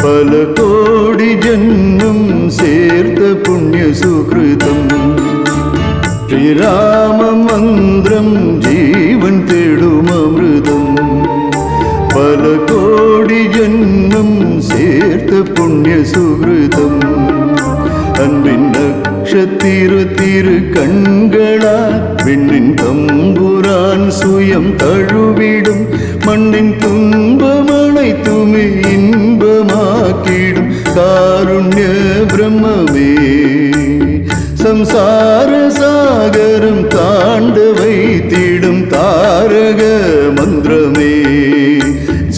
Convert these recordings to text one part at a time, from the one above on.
பல கோடி ஜன்மம் சேர்த்த புண்ணிய சுகிருதம் ஸ்ரீராம மந்திரம் ஜீவன் தேடும் அமிர்தம் பல கோடி ஜன்மம் சேர்த்த புண்ணிய சுகிருதம் அன்பின் நட்சத்திர கண்களால் விண்ணின் தம்புரான் சுயம் தழுவிடும் மண்ணின் துன்பம் அனைத்துமே இன்பமாக்கிடும் காருண்ய பிரம்மமே சம்சார சாகரம் தாண்ட வைத்திடும் தாரக மந்திரமே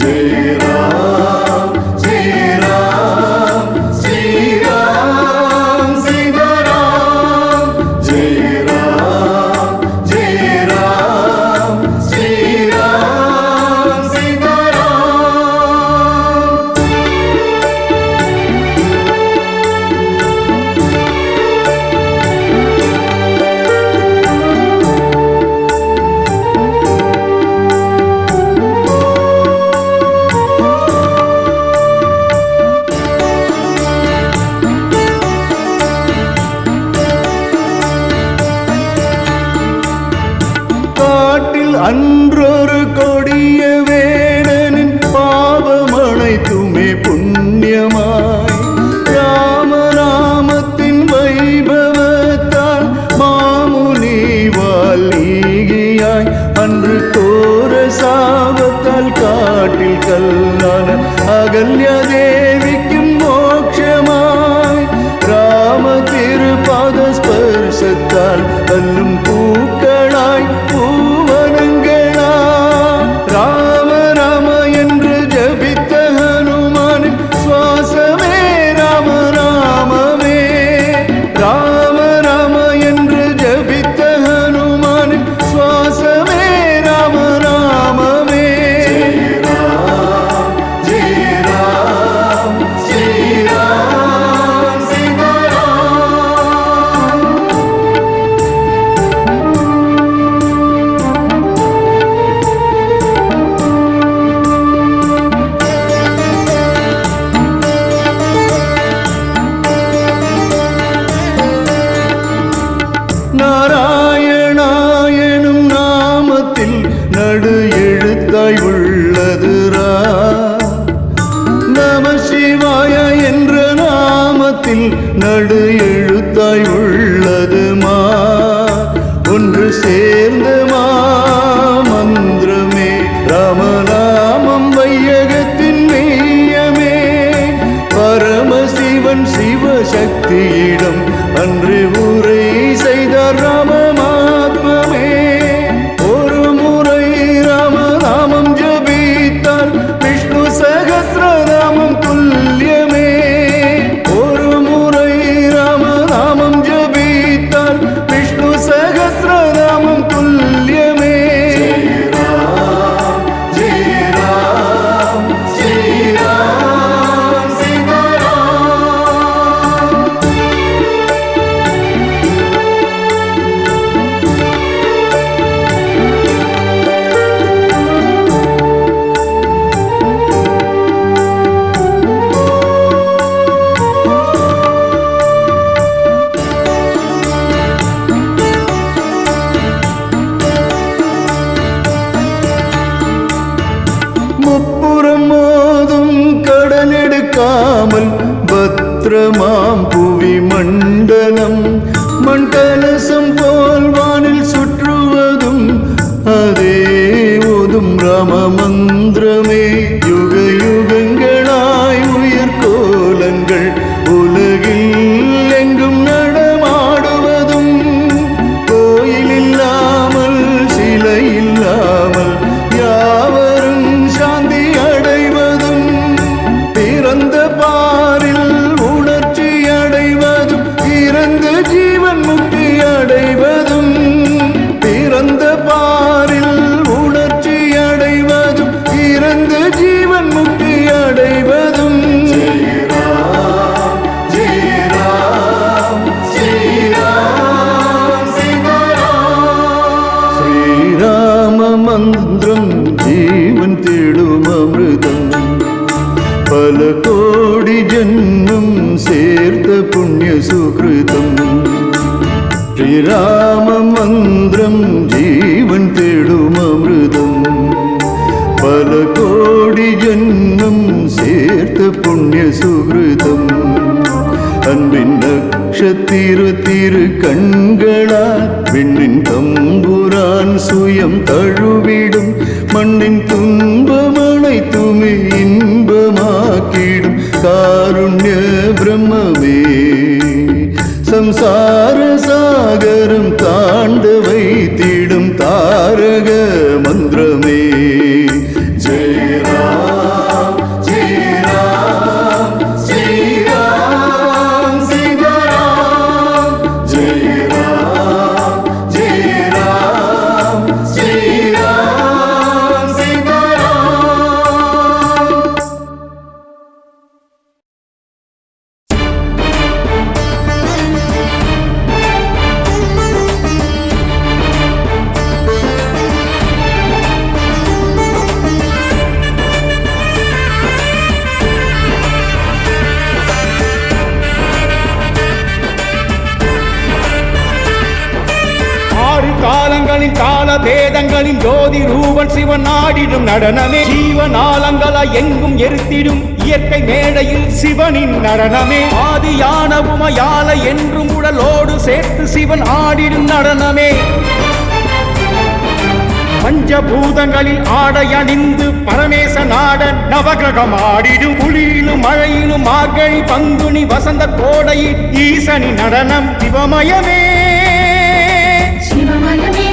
ஜெய ராம் ஜெய ராம் ஸ்ரீராம் சீதாராம் ஜெய ராம் ஜெய ராம் ஸ்ரீராம் சீதாராம். காட்டில் அன்றொரு கொடிய வேடனின் பாவமனைத்துமே புண்ணியமாய் ராமநாமத்தின் வைபவத்தால் மாமுனிவால் நீகியாய் அன்று கோர சாபத்தால் காட்டில் கல்லான அகல்யா தேவிக்கும் மோட்சமாய் ராம திருபாத ஸ்பர்சத்தால் அல்லும் பூக்களாய் பூவனங்களா ராம ராம என்று ஜபித்த ஹனுமானின் சுவாசமே ராம ராமமே ராம ராம என்று ஜபித்த ஹனுமானின் சுவாசமே ராம ராமமே ஜெய ராம் ஜெய ராம் ஸ்ரீராம் சீதாராம். நாராயணாயனும் நாமத்தில் நடு எழுத்தாய் உள்ளது ரா நம சிவாய என்ற நாமத்தில் நடு எழுத்தாய் உள்ளது மா ஒன்று சேர்ந்த மா மந்திரமே ராமநாமம் வையகத்தின் மெய்யமே பரமசிவன் சிவசக்தியிடம் அன்று உரை செய்தார் ராமமாத்மமே ஒரு முறை ராமநாமம் ஜபித்தார் விஷ்ணு சகஸ்ரநாமம் துல்லியமே ஒரு முறை ராமநாமம் ஜபித்தார் விஷ்ணு சகஸ்ரநாமம் துல்லியமே ஜெய ராம் ஜெய ராம் ஸ்ரீராம் சீதாராம். முப்புறம் மோதும் கடலெடுக்காமல் பத்ரமாம் புவி மண்டலம் மண்டலசம் போல் வானில் சுற்றுவதும் அதே ஓதும் ராம மந்திரமே யுக யுகங்களாய் உயிர் கோலங்கள் உலகில் எங்கும் நடமாடுவதும் கோயில் இல்லாமல் சிலை இல்லாமல் யாவரும் சாந்தி அடைவதும் பிறந்த பாரில் உணர்ச்சி அடைவதும் இறந்த ஜீவன் முக்தி பல கோடி ஜன்மம் சேர்த்த புண்ணிய சுகிருதம் ஸ்ரீராம மந்திரம் ஜீவன் தேடும் அமிர்தம் பல கோடி ஜன்மம் சேர்த்த புண்ணிய சுகிருதம் அன்பின் நக்ஷத்திர திரு கண்களால் விண்ணின் தம்புரான் சுயம் தழுவிடும் மண்ணின் துன்பம் அனைத்துமே இன்பமாக்கிடும் காருண்ய பிரம்மமே சம்சார சாகரம் தாண்ட வைத்திடும் தாரக மந்திரமே ஜெய ராம் ஜெய ராம் ஸ்ரீராம் சீதாராம் ஜெய ராம் ஜெய ராம் ஸ்ரீராம் சீதாராம். காலங்களின் கால பேதங்களின் ஜோதி ரூபன் சிவன் ஆடிடும் நடனமே ஜீவனாலங்களா எங்கும் எரித்திடும் இயற்கை மேடையில் சிவனின் நடனமே ஆதியான உமையால என்றும் உடலோடு சேர்த்து சிவன் ஆடிடும் நடனமே பஞ்சபூதங்களில் ஆடை அணிந்து பரமேச நாடன் நவகிரகம் ஆடிடும் குளிரிலும் மழையிலும் மார்கழி பங்குனி வசந்த கோடையில் ஈசனின் நடனம் சிவமயமே சிவமயமே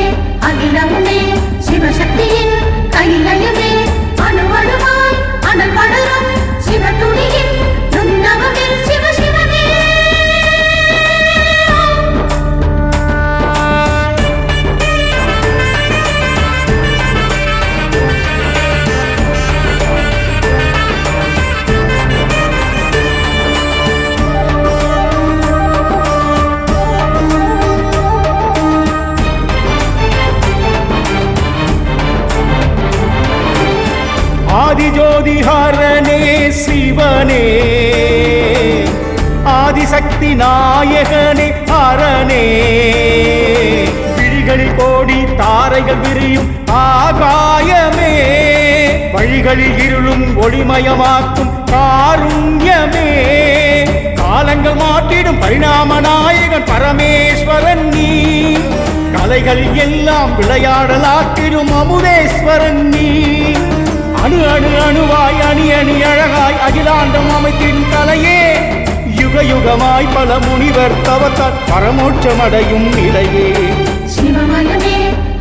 அகிலமுமே சிவசக்தியின் கைலயமே அணுவணுவாய் அனல் படரும் சிவதுணியின் நுண்ணவமே சிவ சிவமே ஆதிஜோதிஹரனே சிவனே ஆதிசக்தி நாயகனே ஹரனே விழிகளில் கோடி தாரைகள் விரியும் ஆகாயமே வழிகளில் இருளும் ஒளிமயமாக்கும் காருண்யமே காலங்கள் மாற்றிடும் பரிணாம நாயகன் பரமேஸ்வரன் நீ கலைகள் எல்லாம் விளையாடலாக்கிடும் அமுதேஸ்வரன் நீ அணு அணு அணுவாய் அணி அணி அழகாய் அகிலாண்டம் அமைத்தின் கலையே யுக யுகமாய் பல முனிவர் தவத்தால் பரமோட்சமடையும் நிலையே சிவமயமே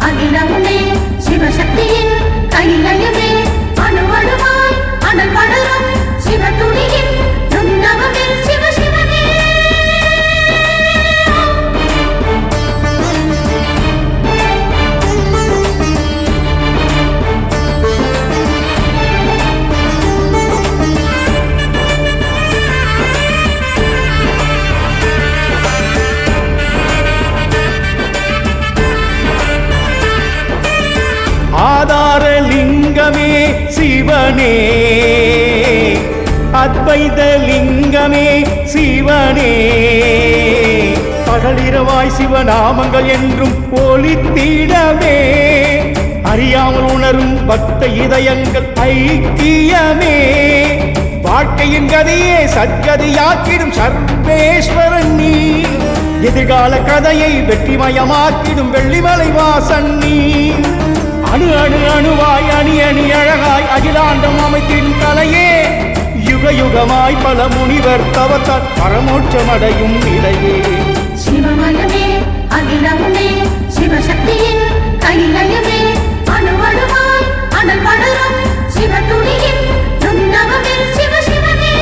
அகிலமுமே சிவசக்தியின் கைலயமே அணுவணுவாய் அனல் படரும் சிவதுணியின் நுண்ணவமே சிவ சிவமே ஆதாரலிங்கமே சிவனே அத்வைத லிங்கமே சிவனே பகலிரவாய் சிவநாமங்கள் என்றும் ஒலித்திடவே அறியாமல் உணரும் பக்த இதயங்கள் ஐக்கியமே வாழ்க்கையின் கதையே சத்கதியாக்கிடும் சர்வேஸ்வரன் நீ எதிர்கால கதையை வெற்றிமயமாக்கிடும் வெள்ளிமலை வாசன் நீ அணு அணு அணுவாய் அணி அணி அழகாய் அகிலாண்டம் அமைத்தின் கலையே யுக யுகமாய் பல முனிவர் தவத்தால் பரமோட்சமடையும் நிலையே சிவமயமே அகிலமுமே சிவசக்தியின் கைலயமே அணுவணுவாய் அனல் படரும் சிவதுணியின் நுண்ணவமே சிவ சிவமே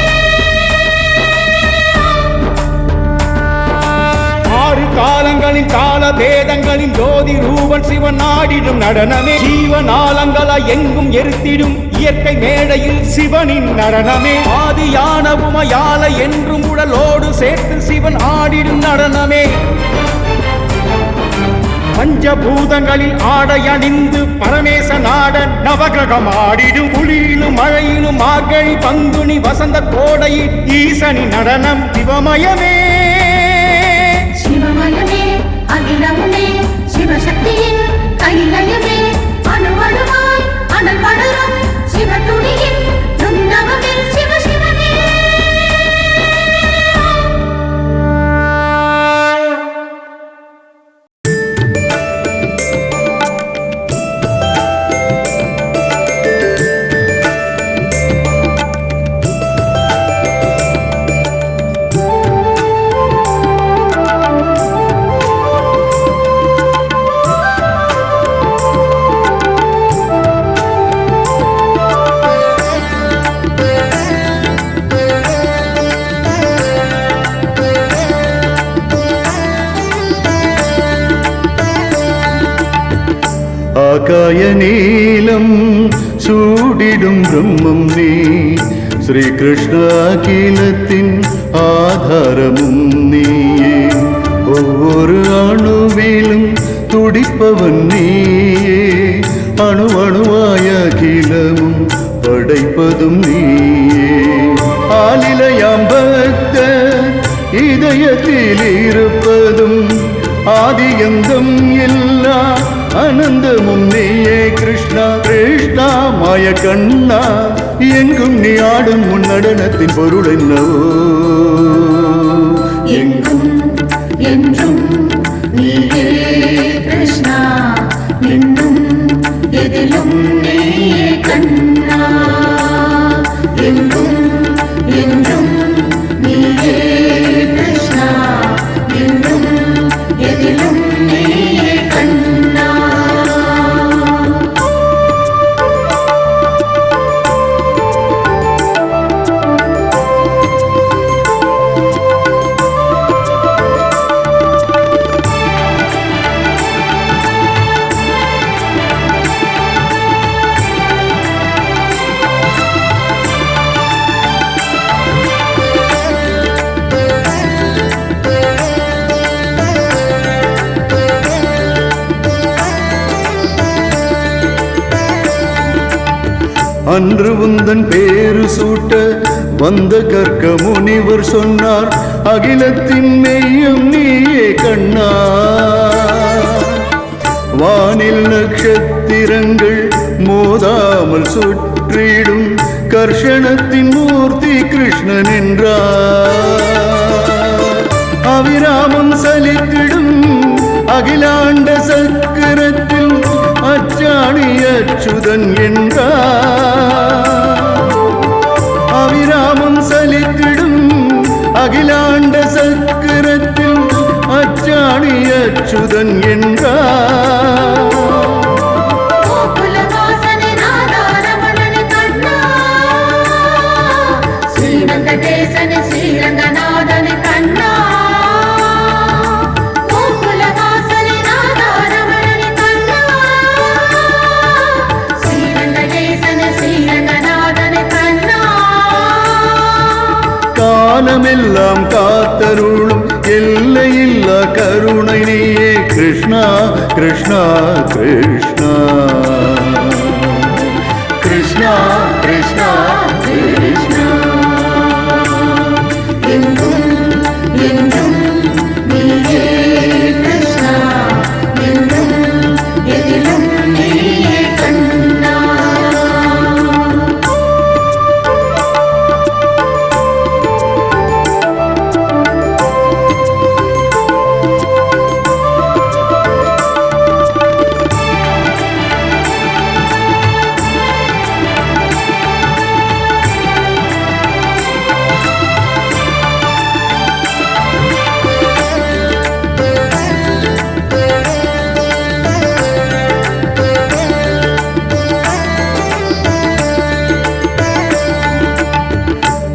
ஆறு காலங்களின் கால பேதங்களின் ஜோதி ரூபன் சிவன் ஆடிடும் நடனமே ஜீவனாலங்களா எங்கும் எரித்திடும் இயற்கை மேடையில் சிவனின் நடனமே ஆதியான உமையால என்றும் உடலோடு சேர்த்து சிவன் ஆடிடும் நடனமே பஞ்சபூதங்களில் ஆடை அணிந்து பரமேச நாடன் நவகிரகம் ஆடிடும் குளிரிலும் மழையிலும் மார்கழி பங்குனி வசந்த கோடையில் ஈசனின் நடனம் சிவமயமே சிவமயமே அகிலமுமே சிவசக்தியின் கைலயமே அணுவணுவாய் அனல் படரும் சிவதுணியின் நுண்ணவமே சிவசிவமே ஆகாய நீலம் சூடிடும் பிரம்மம் நீ ஸ்ரீகிருஷ்ண அகிலத்தின் ஆதாரமும் நீயே ஒவ்வொரு அணுவிலும் துடிப்பவன் நீயே அணு அணுவாய அகிலமும் படைப்பதும் நீயே ஆலிலையாம் பக்த இதயத்தில் இருப்பதும் ஆதியந்தம் எல்லா அனந்தமும் நீயே கிருஷ்ணா கிருஷ்ணா மாய கண்ணா எங்கும் நீ ஆடும் உன் நடனத்தின் பொருள் என்னவோ எங்கும் என்றும் நீயே கிருஷ்ணா இன்னும் எதிலும் நீயே கண்ணா எங்கும் என்றும் நீயே கிருஷ்ணா இன்னும் எதிலும் நீயே கண்ணா அன்று உந்தன் பேரு சூட்ட வந்த கற்க முனிவர் சொன்னார் அகிலத்தின் மெய்யம் நீயே கண்ணா வானில் நட்சத்திரங்கள் மோதாமல் சுற்றிடும் கர்ஷணத்தின் மூர்த்தி கிருஷ்ணன் என்றார் அவிராமம் சலித்திடும் அகிலாண்ட சக்கரத்தில் அச்சாணி அச்சுதன் என்றார் அவிராமம் சலித்திடும் அகிலாண்ட சக்கரத்தில் அச்சாணி அச்சுதன் என்றார் ஸ்ரீரங்கநாதனே கண்ணா காலமெல்லாம் காத்தருளும் எல்லையில்லா கருணை நீயே கிருஷ்ணா கிருஷ்ணா கிருஷ்ணா கிருஷ்ணா கிருஷ்ணா கிருஷ்ணா எங்கும் என்றும் நீயே கிருஷ்ணா எங்கும் எதிலும் நீயே கண்ணா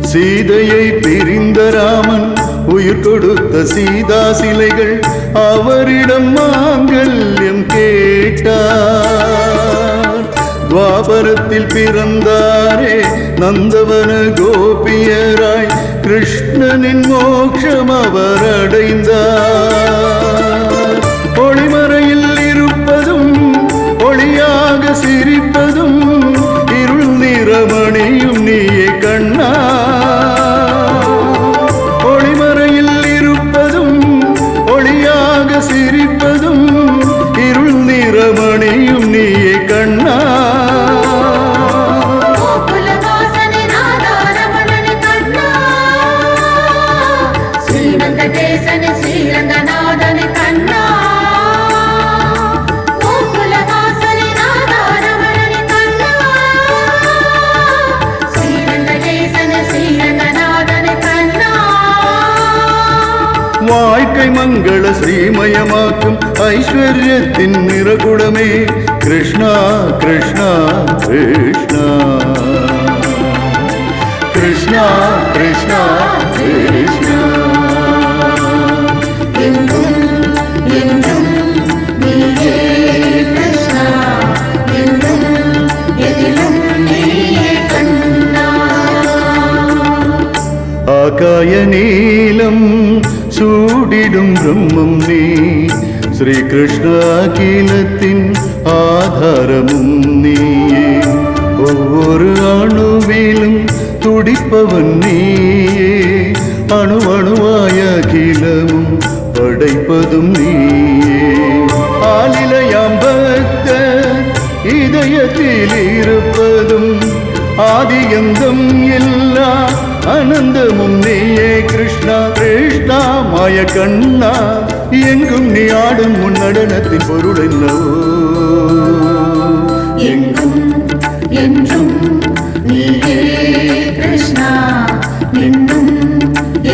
சீதையை பிரிந்த ராமன் உயிர் கொடுத்த சீதா சிலைகள் அவரிடம் மாங்கல்யம் கேட்டார் துவாபரத்தில் பிறந்தாரே நந்தவன கோபியராய் கிருஷ்ணனின் மோட்சம் அவர் அடைந்தார் ஒளிமறையில் வாழ்க்கை மங்கள ஸ்ரீமயமாக்கும் ஐஸ்வர்யத்தின் நிறகுடமே கிருஷ்ணா கிருஷ்ணா கிருஷ்ணா கிருஷ்ணா கிருஷ்ணா கிருஷ்ணா எங்கும் என்றும் நீயே கிருஷ்ணா எங்கும் எதிலும் நீயே கண்ணா ஆகாய நீலம் சூடிடும் பிரம்மம் நீ ஸ்ரீகிருஷ்ண அகிலத்தின் ஆதாரமும் நீயே ஒவ்வொரு அணுவிலும் துடிப்பவன் நீயே அணுவணுவாய அகிலமும் படைப்பதும் நீயே ஆலிலையாம் பக்த இதயத்தில் இருப்பதும் ஆதியந்தம் எல்லா அனந்தமும் நீயே கிருஷ்ணா கிருஷ்ணா மாய கண்ணா எங்கும் நீ ஆடும் உன் நடனத்தின் பொருள் என்னவோ எங்கும் என்றும் நீயே கிருஷ்ணா நின்னும்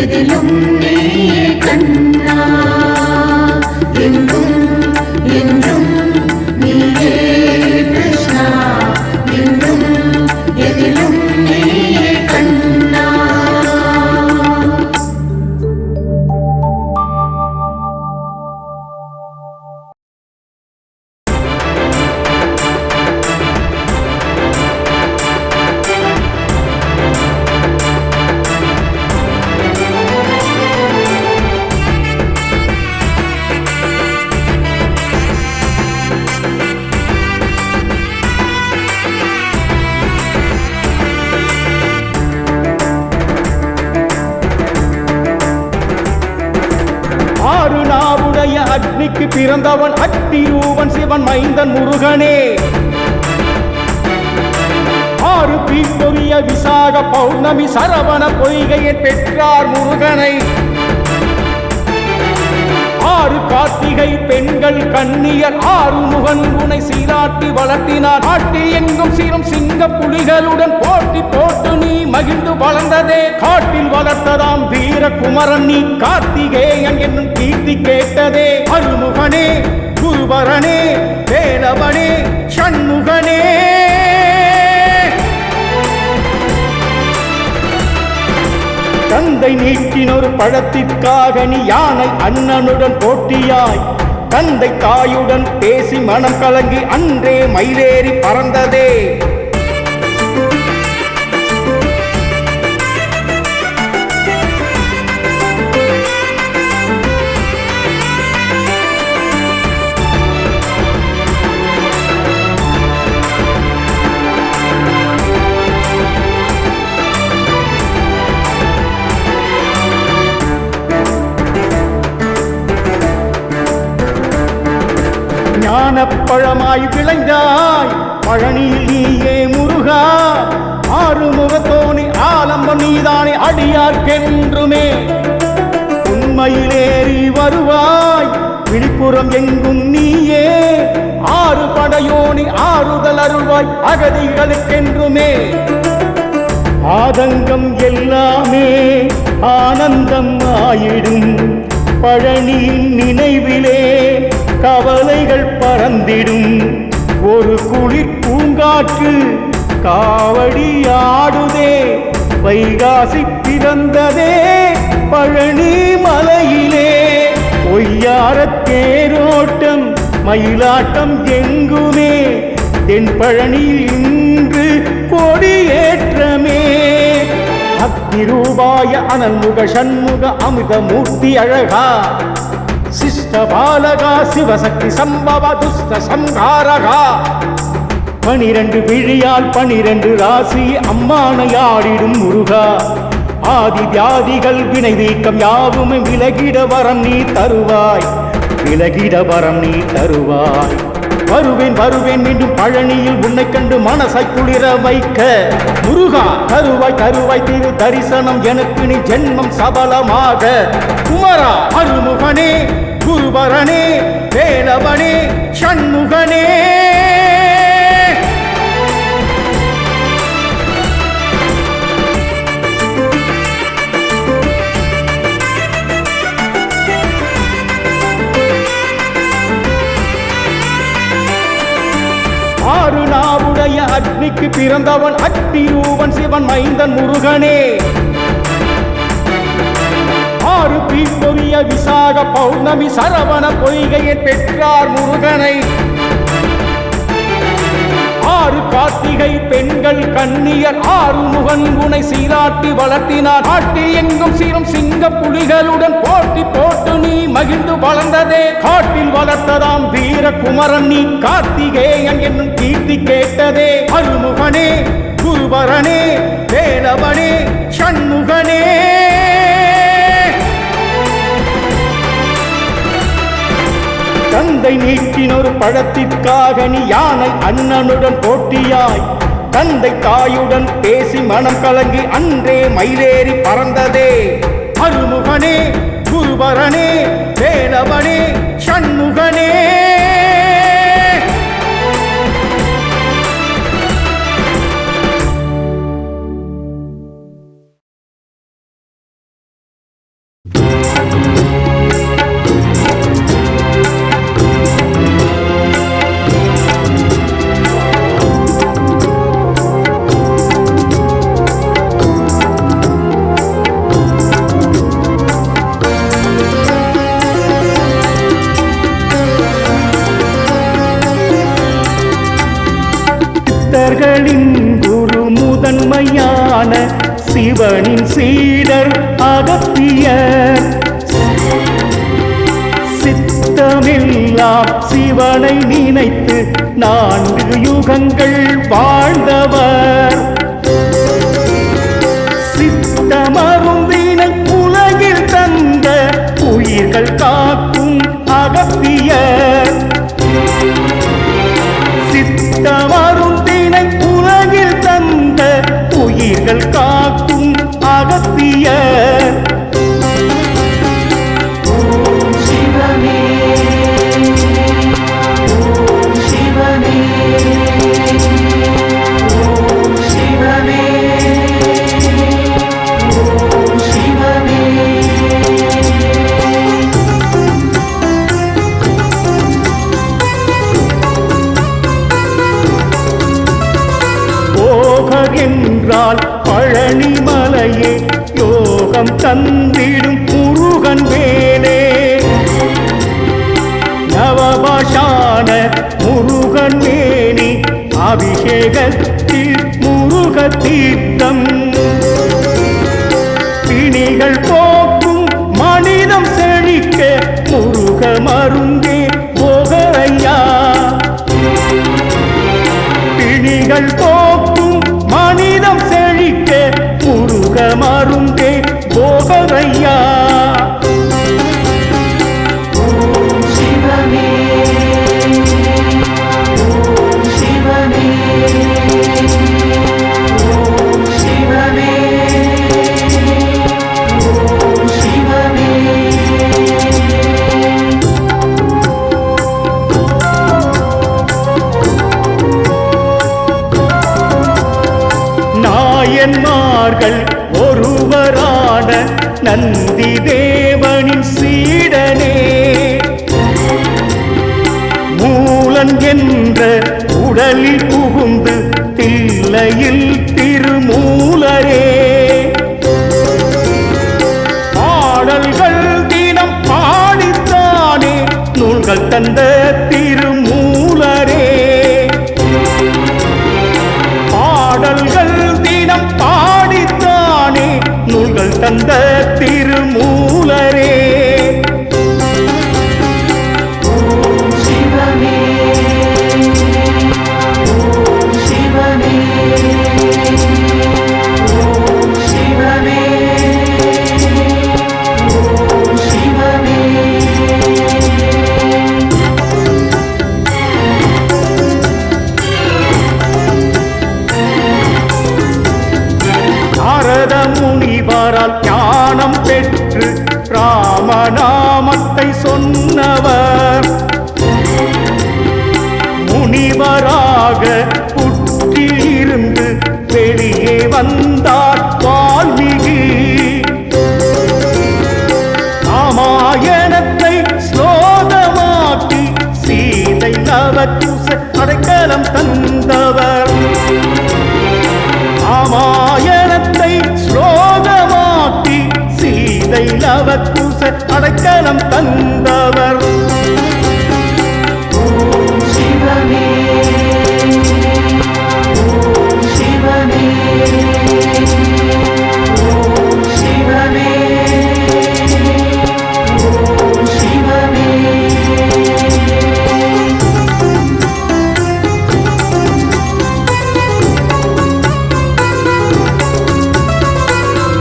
எதிலும் நீயே கண்ணா எங்கும் என்றும் நீயே கிருஷ்ணா நின்னும் எதிலும் நீயே கண்ணா ஆறு நாவுடைய அக்னிக்கு பிறந்தவன் அக்னிரூபன் சிவன் மைந்தன் முருகனே ஆறு தீப்பொரிய விசாக பௌர்ணமி சரவண பொய்கையை பெற்றார் முருகனை ஆறு கார்த்திகை பெண்கள் கன்னியர் ஆறு முகன் உனை சீராட்டி வளர்த்தினார் ஆட்டி எங்கும் சீரும் சிங்க புலிகளுடன் போட்டி போட்டு நீ மகிழ்ந்து வளர்ந்ததே காட்டில் வளர்த்ததாம் வீர குமரன் நீ கார்த்திகேயன் என்னும் கீர்த்தி கேட்டதே அருமுகனே குருவரனே வேலவனே சண்முகனே தந்தை நீக்கினொரு பழத்திற்காக நீ யானை அண்ணனுடன் போட்டியாய் தந்தை தாயுடன் பேசி மனம் கலங்கி அன்றே மயிலேறி பறந்ததே ஞானப்பழமாய் விளைந்தாய் பழனியில் நீயே முருகா ஆறுமுகத்தோனி ஆலம்பம் நீதானே அடியார்க்கென்றுமே உண்மையிலேறி வருவாய் விழிப்புறம் எங்கும் நீயே ஆறு படையோனி ஆறுதல் அருள்வாய் அகதிகளுக்கென்றுமே ஆதங்கம் எல்லாமே ஆனந்தம் ஆயிடும் பழனியின் நினைவிலே கவலைகள் பறந்திடும் ஒரு குளிர் பூங்காற்று காவடி ஆடுதே வைகாசி பிறந்ததே பழனி மலையிலே ஒய்யாரத் தேரோட்டம் மயிலாட்டம் எங்குமே தென்பழனியில் இன்று கொடியேற்றமே அக்னிரூபாய அனல்முக சண்முக அமிர்தமூர்த்தி அழகா சிஷ்ட பாலகா சிவசக்தி சம்பவ துஷ்ட சம்ஹாரகா 12 விழியால் 12 ராசி அம்மானையாடிடும் முருகா ஆதி வியாதிகள் வினை வீக்கம் யாவும் விலகிட வரம் நீ தருவாய் விலகிட வரம் நீ தருவாய் வருவேன் வருவேன் மீண்டும் பழனியில் உன்னை கண்டு மனசை குளிர வைக்க முருகா தருவாய் தருவாய் திரு தரிசனம் எனக்கு நீ ஜென்மம் சபலமாக குமரா அருமுகனே குருவரனே வேலவனே சண்முகனே அன்னைக்கு பிறந்தவன் அக்னிரூபன் சிவன் மைந்தன் முருகனே. ஆறு தீப்பொரிய விசாக பௌர்ணமி சரவண பொய்கையை பெற்றார் முருகனை. ஆறு கார்த்திகை பெண்கள் கன்னியர் ஆறு முகன் குணை சீராட்டி வளர்த்தினார். ஆட்டி எங்கும் சீரும் சிங்க புலிகளுடன் போட்டி போட்டு நீ மகிழ்ந்து வளர்ந்ததே. காட்டில் வளர்த்ததாம் வீர குமரன் நீ கார்த்திகேயன் என்னும் கீர்த்தி கேட்டதே. அருமுகனே குருபரனே வேலவனே சண்முகனே. தந்தை நீக்கினொரு பழத்திற்காக நீ யானை அண்ணனுடன் போட்டியாய். தந்தை தாயுடன் பேசி மனம் கலங்கி அன்றே மயிலேறி பறந்ததே. அருமுகனே குருபரனே வேலவனே சண்முகனே. சித்தர்களின் குரு முதன்மையான சிவனின் சீடர் அகத்தியர். சித்தமெல்லாம் சிவனை நினைத்து 4 யுகங்கள் வாழ்ந்தவர். சித்தமருந்தினை உலகில் தந்த உயிர்கள் காக்கும் அகத்தியர். சித்தமருந்தினை உலகில் தந்த உயிர்கள் காக்கும் அகத்தியர். ஓம் சிவனே ஓம் சிவனே ஓம் சிவனே ஓம் சிவனே. யோகர் என்றால் பழனிமலையே யோகம் தந்திடும் முருகன் வேலே. நவபாஷான முருகன் மேனி அபிஷேகத்தில் முருக தீர்த்தம். பிணிகள் போக்கும் மனிதம் செழிக்க முருக மருந்தே போகரையா. பிணிகள் போக்கும் மனிதம் செழிக்க முருக மருந்தே போகரையா. ஓம் சிவனே ஓம் சிவனே ஓம் சிவனே ஓம் சிவனே. நாயன்மார்கள் ஒருவரான நந்தி தேவனின் சீடனே. மூலன் என்ற உடலில் புகுந்து தில்லையில் திருமூலரே. பாடல்கள் தினம் பாடித்தானே நூல்கள் தந்த திருமூலரே. பாடல்கள் தினம் பாடித்தானே நூல்கள் தந்த திருமூலரே. ஓம் சிவனே ஓம் சிவனே ஓம் சிவனே ஓம் சிவனே. நாரத முனிவரால் ஞானம் பெற்று ராமநாமத்தை சொன்னவர். முனிவராக புற்றிலிருந்து வெளியே வந்தார் வால்மீகி. ராமாயணத்தை ஸ்லோகமாக்கி சீதை நவகுச அடைக்கலம் தந்தவர். லவக்குச அடைக்கலம் தந்தவர். சிவமே சிவமே சிவமே சிவமே.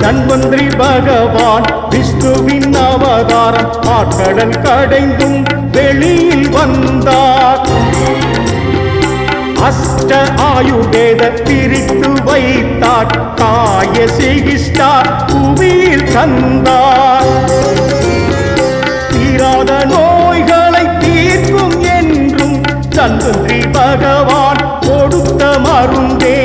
தன்வந்திரி பகவான் விஷ்ணுவின் அவதாரம். ஆட்கடல் கடைந்தும் வெளியில் வந்தார். அஷ்ட ஆயுர்வேத பிரித்து வைத்தார். காய சிகிஷ்டா புவியில் தந்தார். தீராத நோய்களை தீர்க்கும் என்றும் தன்வந்திரி பகவான் கொடுத்த மருந்தே.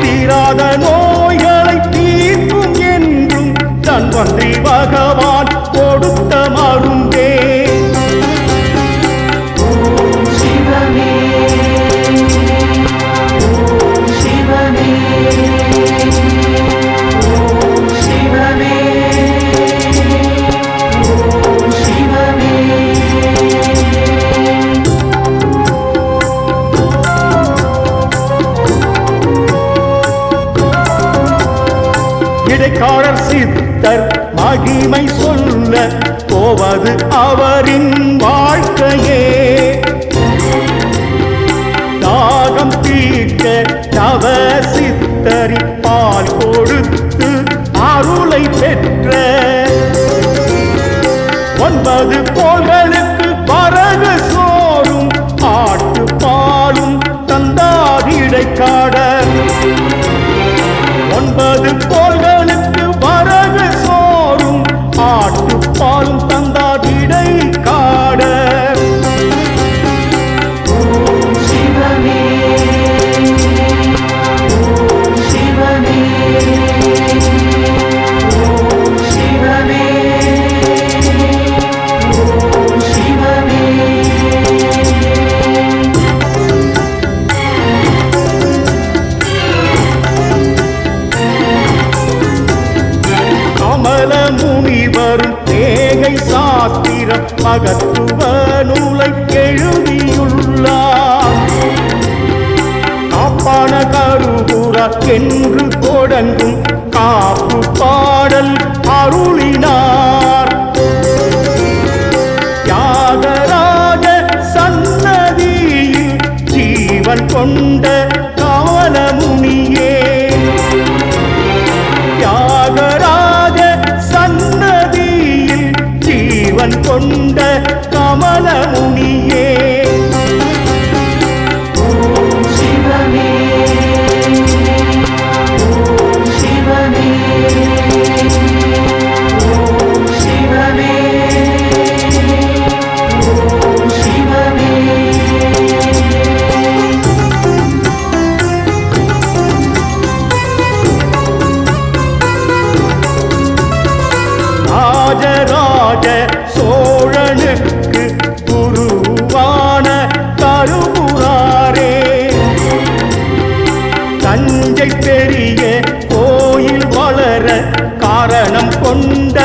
தீராத நோய்களை தீர்க்கும் என்றும் தன்வந்திரி பகவான் கொடுத்த மருந்தே. சிவமே சிவமே சிவமே சிவமே. இடைக்காலர் சித்தர் மகிமை சொல்ல போவது அவரின் வாழ்க்கையே. தாகம் தீர்க்க தவ சித்தரி பால் கொடுத்து அருளை பெற்ற. 9 கோள்களுக்கு பரகு சோறும் ஆட்டு பாலும் தந்தார் இடைக்காடர். 9 கோள்களுக்கு வரகு சோறும் ஆட்டு பாலும் தந்தார் இடைக்காடர். சிவமே சிவமே சிவமே சிவமே. கமல முனிவரும் தேகை சாஸ்திரம் மகத்துவ நூலை எழுதியுள்ளார். காப்பான கருபுரா என்று தொடங்கும் காப்பு பாடல் அருளினார். தியாகராஜ சன்னதியில் ஜீவன் கொண்ட கமல முனியே. தியாகராஜ சன்னதியில் ஜீவன் கொண்ட கமல முனியே. சிவமே சிவமே சிவமே சிவமே. ராஜராஜ சோழனுக்கு குருவான கருபுராரே. தஞ்சை பெரிய கோயில் வளர காரணம் கொண்ட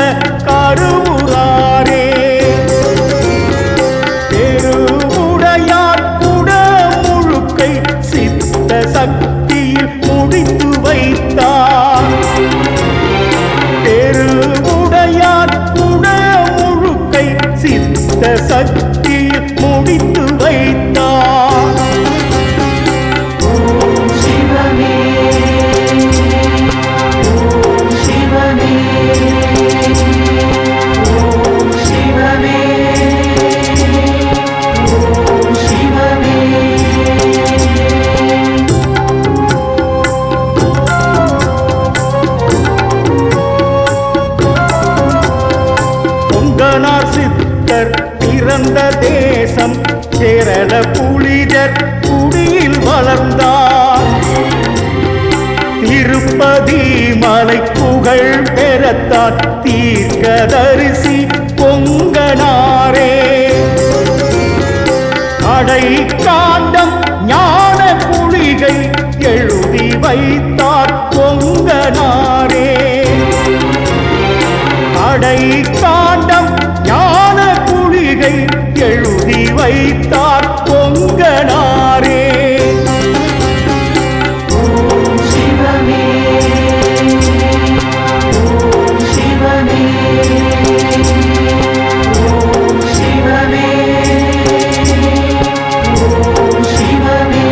கருபுராரே. பெருவுடையார் குடமுழுக்கை சித்த சக்தியில் முடித்து வைத்தார். பெருவுடையார் குடமுழுக்கை சித்த சக்தியில் முடித்து வைத்தார். சிவமே சிவமே சிவமே சிவமே. பொங்கனார் சித்தர் பிறந்த தேசம் கேரள புலிஜர் குடியில் வளர்ந்தார். திருப்பதி மலை புகழ் பெறத்தான் தீர்க்கதரிசி பொங்கனாரே. கடை காண்டம் ஞான குளிகை எழுதி வைத்தார் பொங்கனாரே. நடை காண்டம் ஞான குளிகை எழுதி வைத்தார் பொங்கனாரே. ஓம் சிவமே ஓம் சிவமே ஓம் சிவமே ஓம் சிவமே.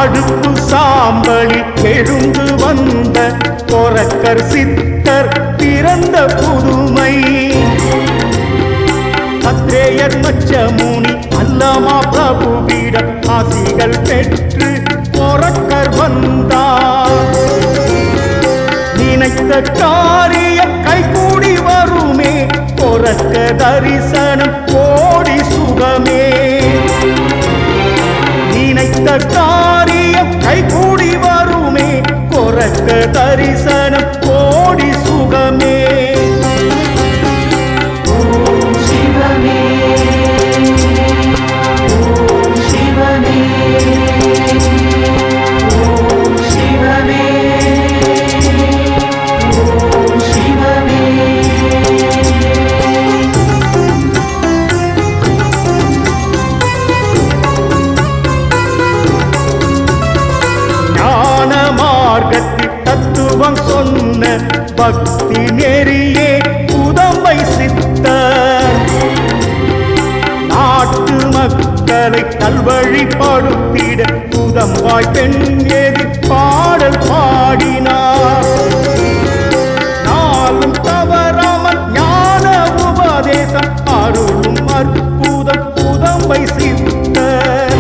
அடுப்பு சாம்பலில் எழுந்து வந்த பொறக்கர் சித்தர் பிறந்த புதுமை. அத்ரேயர் மச்சமுனி அல்லமா பிரபுவிடம் ஆசிகள் பெற்று பொறக்கர் வந்தார். நினைத்த காரியம் கைகூடி வருமே, பொறக்க தரிசனம் கோடி சுகமே. நினைத்த காரியம் கைகூடி வருமே, பொறக்க தரிசனம் கோடி சுகமே. ஓம் சிவமே ஓம் சிவமே ஓம் சிவமே ஓம் சிவமே. ஞான மார்க்கத்தில் தத்துவம் சொன்ன பக்தி நெறியே புதமை சித்தர். நாட்டு மக்களை நல்வழிப்படுத்திட புதம்பாய் பெண் எதி பாடல் பாடினார். நாளும் தவறாமல் ஞான உபதேசம் அருளும் அற்புதம் புதம்பை சித்தர்.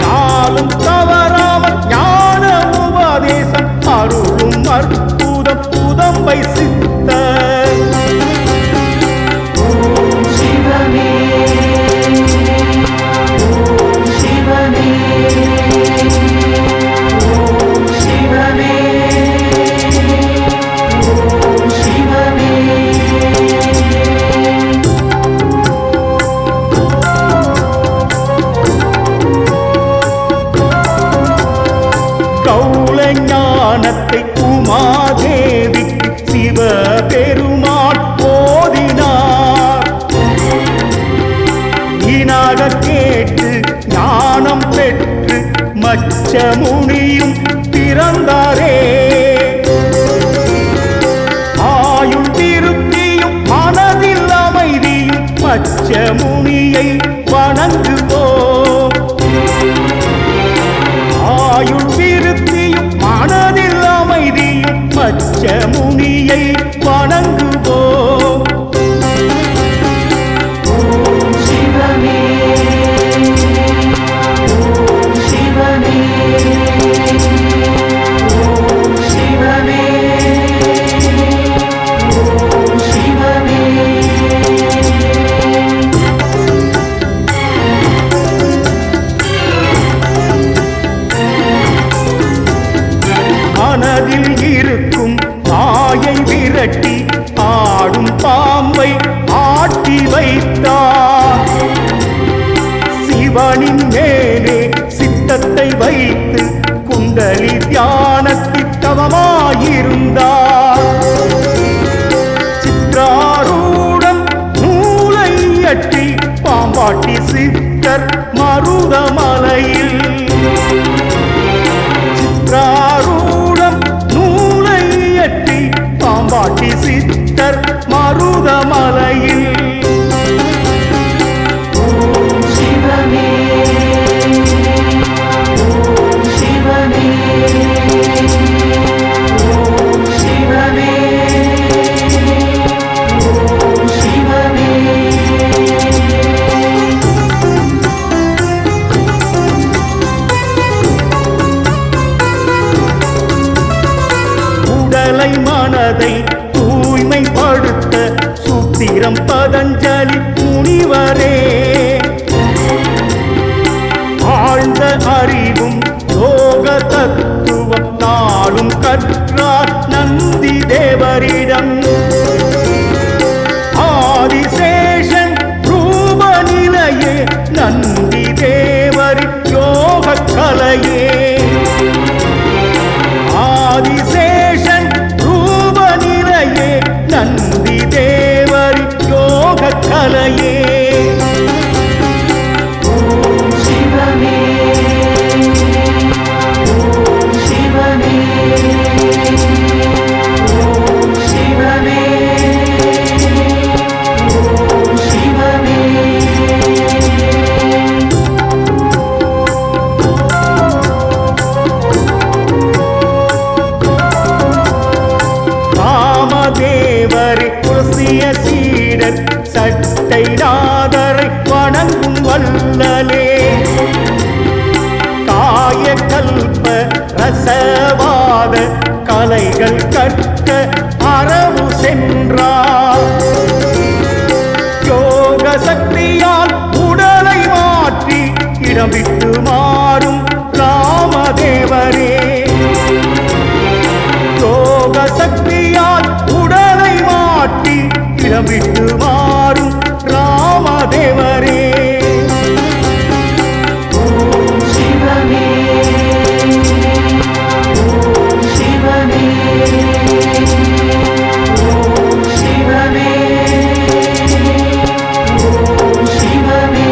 நாளும் தவறாமல் ஞான உபதேசம் அருளும் அற்புதம் புதம்பை சித்தர். ஓம் சிவமே ஓம் சிவமே ஓம் சிவமே ஓம் சிவமே. கௌல ஞானத்தை உமாதேவி சிவபெருமான் போதினார். ஈனாக கேட்டு ஞானம் பெற்று மச்சமுனியும் பிறந்தாரே. ஆயுள் திருப்தியும் மனதில் அமைதியும் மச்சமுனியை வணங்குவோம். ஆயுள் விருத்தியும் மனதில் அமைதியும் மச்சமுனியை வணங்குவோம். ஓம் சிவமே ஓம் சிவமே ஓம் சிவமே ஓம் சிவமே. மனதில் இருக்கும் மாயை விரட்டி ஆடும் பாம்பை ஆட்டி வைத்தார். சிவனின் மேலே சித்தத்தை வைத்து குண்டலி தியானத்தில் தவமாயிருந்தார். சித்ராரூடம் நூலை அற்றி பாம்பாட்டி சித்தர் மருதமலையில். சித்ராரூடம் நூலை அற்றி பாம்பாட்டி சித்தர் மருதமலையில். ஓம் சிவமே ஓம் சிவமே ஓம் சிவமே ஓம் சிவமே. கலையே. ஓம் சிவனே ஓம் சிவனே ஓம் சிவனே ஓம் சிவனே. ராமதேவரை புரசிய சீடர் சட்டை நாதரை வணங்கும் வல்லலே. காய கல்ப ரசவாத கலைகள் கற்க அரவு சென்றார். யோக சக்தியால் உடலை மாற்றி இடம் விட்டு மாறும் ராமதேவரே. யோக சக்தியால் உடலை மாற்றி இடம் விட்டு மாறும் ராமதேவரே. ஓம் சிவனே ஓம் சிவனே ஓம் சிவனே ஓம் சிவனே.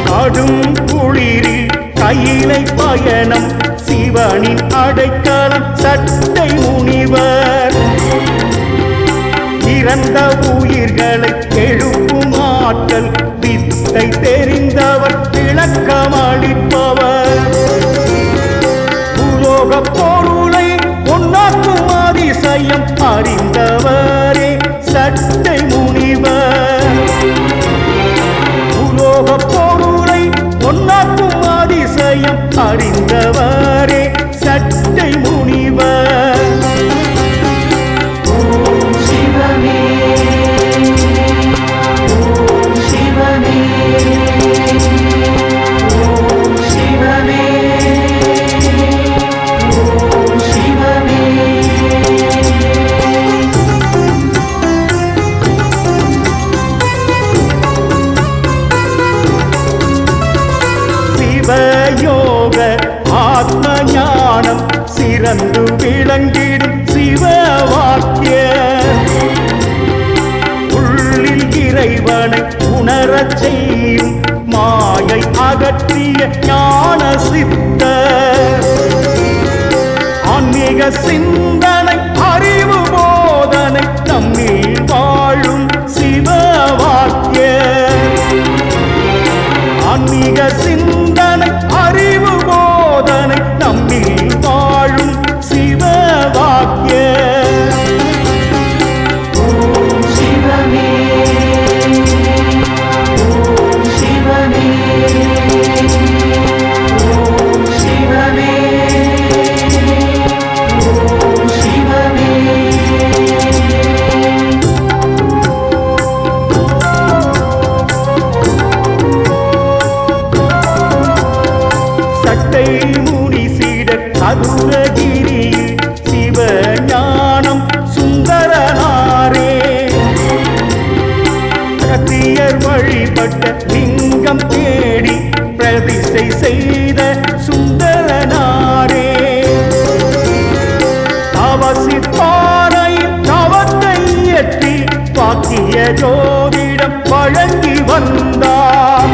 கடும் குளிரில் கையிலை பயணம் சிவனின் அடைக்கலம் சட்டை முனிவர். இறந்த உயிர்களை எழுப்பும் ஆற்றல் வித்தை தெரிந்தவர் விளக்கமளிப்பவர். உலோக பொருளை ஒன்னாக்கும் அதிசயம் அறிந்தவரே சட்டை முனிவர். உலோக பொருளை ஒன்னாக்கும் அதிசயம் அறிந்தவரே சட்டை முனிவர். ஓம் சிவனே ஓம் சிவனே ஓம் சிவனே ஓம் சிவனே. சிவயோக ஆத்ம ஞானம் சிறந்து விளங்கிடும் சிவவாக்கிய. உள்ளில் இறைவனை உணரச் செய்யும் மாயை அகற்றிய ஞான சித்த. ஆன்மீக சிந்தனை அறிவு போதனை நம்மில் வாழும் சிவவாக்கிய. ஆன்மீக சிந்தனை அறிவு போதனை நம்மில் வாழும் சிவவாக்கிய. ஓம் சிவனே ஓம் சிவனே ஓம் சிவனே ஓம் சிவனே. சட்டை முனி சீடர் சதுரகிரியில் சிவஞானம் சுந்தரனாரே. கத்தியர் வழிபட்ட லிங்கம் தேடி பிரதிஷ்டை செய்த சுந்தரனாரே. தவசிப்பாறையில் தவத்தை இயற்றி பாக்கிய ஜோதிடம் வழங்கி வந்தார்.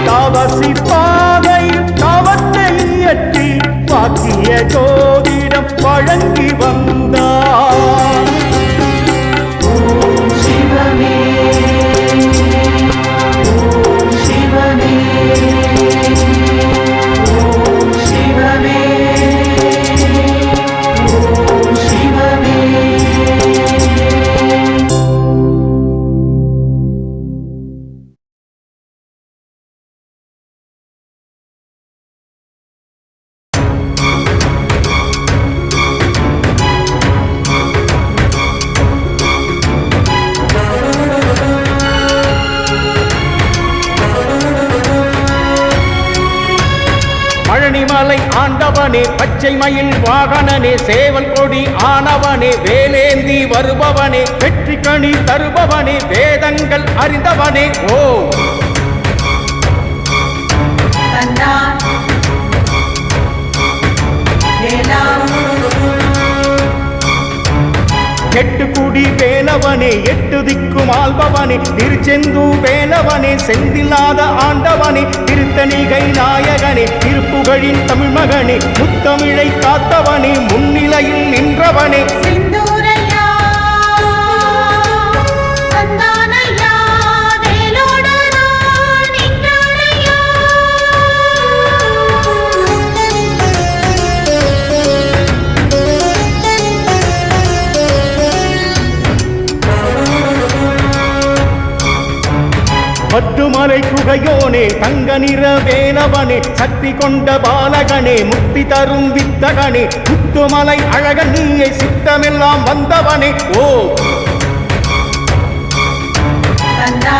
தவசிப்பாதை தவத்தை இயற்றி பாக்கிய ஜோதிடம் வழங்கி வந்தார். ஓம் சிவனே ஓம் சிவனே ஓம் சிவனே ஓம் சிவனே. பழனிமலை ஆண்டவனே பச்சை மயில் வாகனனே சேவல் கொடி ஆனவனே வேலேந்தி வருபவனே வெற்றி கனி தருபவனே வேதங்கள் அறிந்தவனே ஓ தந்தான் வேலவனே எட்டு திக்கும் ஆள்பவனே திருச்செந்தூர் வேலவனே செந்தில்லாத ஆண்டவனே திருத்தணிகை நாயகனே திருப்புகழின் தமிழ் மகனே முத்தமிழை காத்தவனே முன்னிலையில் நின்றவனே சிந்தூரையா வந்தானையா வேலோடரா நின்றானையா பட்டுமலை குகையோனே தங்க நிற வேலவனே சக்தி கொண்ட பாலகனே முக்தி தரும் வித்தகனே முத்துமலை அழகன் நீயை சித்தமெல்லாம் வந்தவனே ஓ கந்தா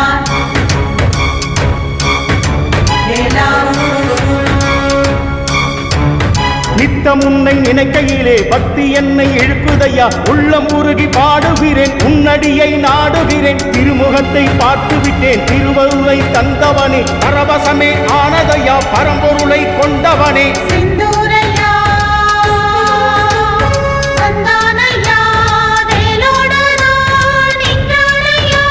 வேலா நித்தம் உன்னை நினைக்கையிலே பக்தி என்னை இழுக்குதையா உள்ளம் உருகி பாடுகிறேன் உன்னடியை நாடுகிறேன் திருமுகத்தை பார்த்து விட்டேன் திருவருளை தந்தவனே பரவசமே ஆனதையா பரம்பொருளை கொண்டவனே சிந்தூரையா வந்தானையா வேலோடரா நின்றானையா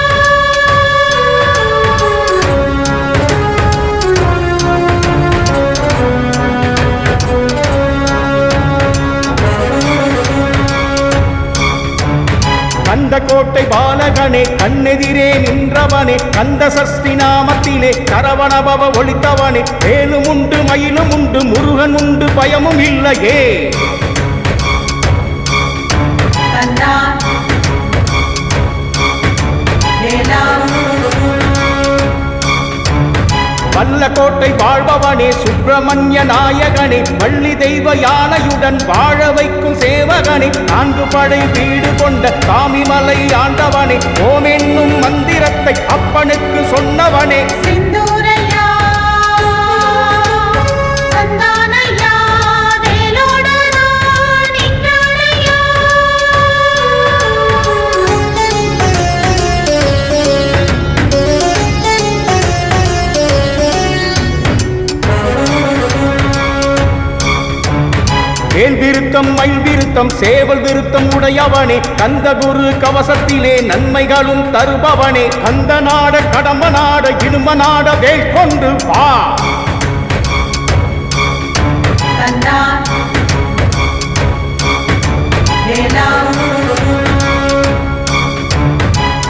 கந்த கோட்டை பாலகனே கண்ணெதிரே நின்றவனே கந்த சஷ்டி நாமத்திலே சரவணபவ ஒளித்தவனே வேலும் உண்டு மயிலும் உண்டு முருகன் உண்டு பயமும் இல்லையே கந்தா வேலா வல்லக்கோட்டை வாழ்பவனே சுப்பிரமணிய நாயகனே வள்ளி தெய்வ யானையுடன் வாழ வைக்கும் சேவகனே நான்கு படை வீடு கொண்ட சாமிமலை ஆண்டவனே ஓம் என்னும் மந்திரத்தை அப்பனுக்கு சொன்னவனே சிந்தூரையா வந்தானையா வேலோடரா நின்றானையா வேல் விருத்தம் மயில் விருத்தம் சேவல் விருத்தம் உடையவனே கந்த குரு கவசத்திலே நன்மைகளும் தருபவனே கந்த நாட கடம்ப நாட இடும நாட வேல் கொண்டு வா கந்தா வேலா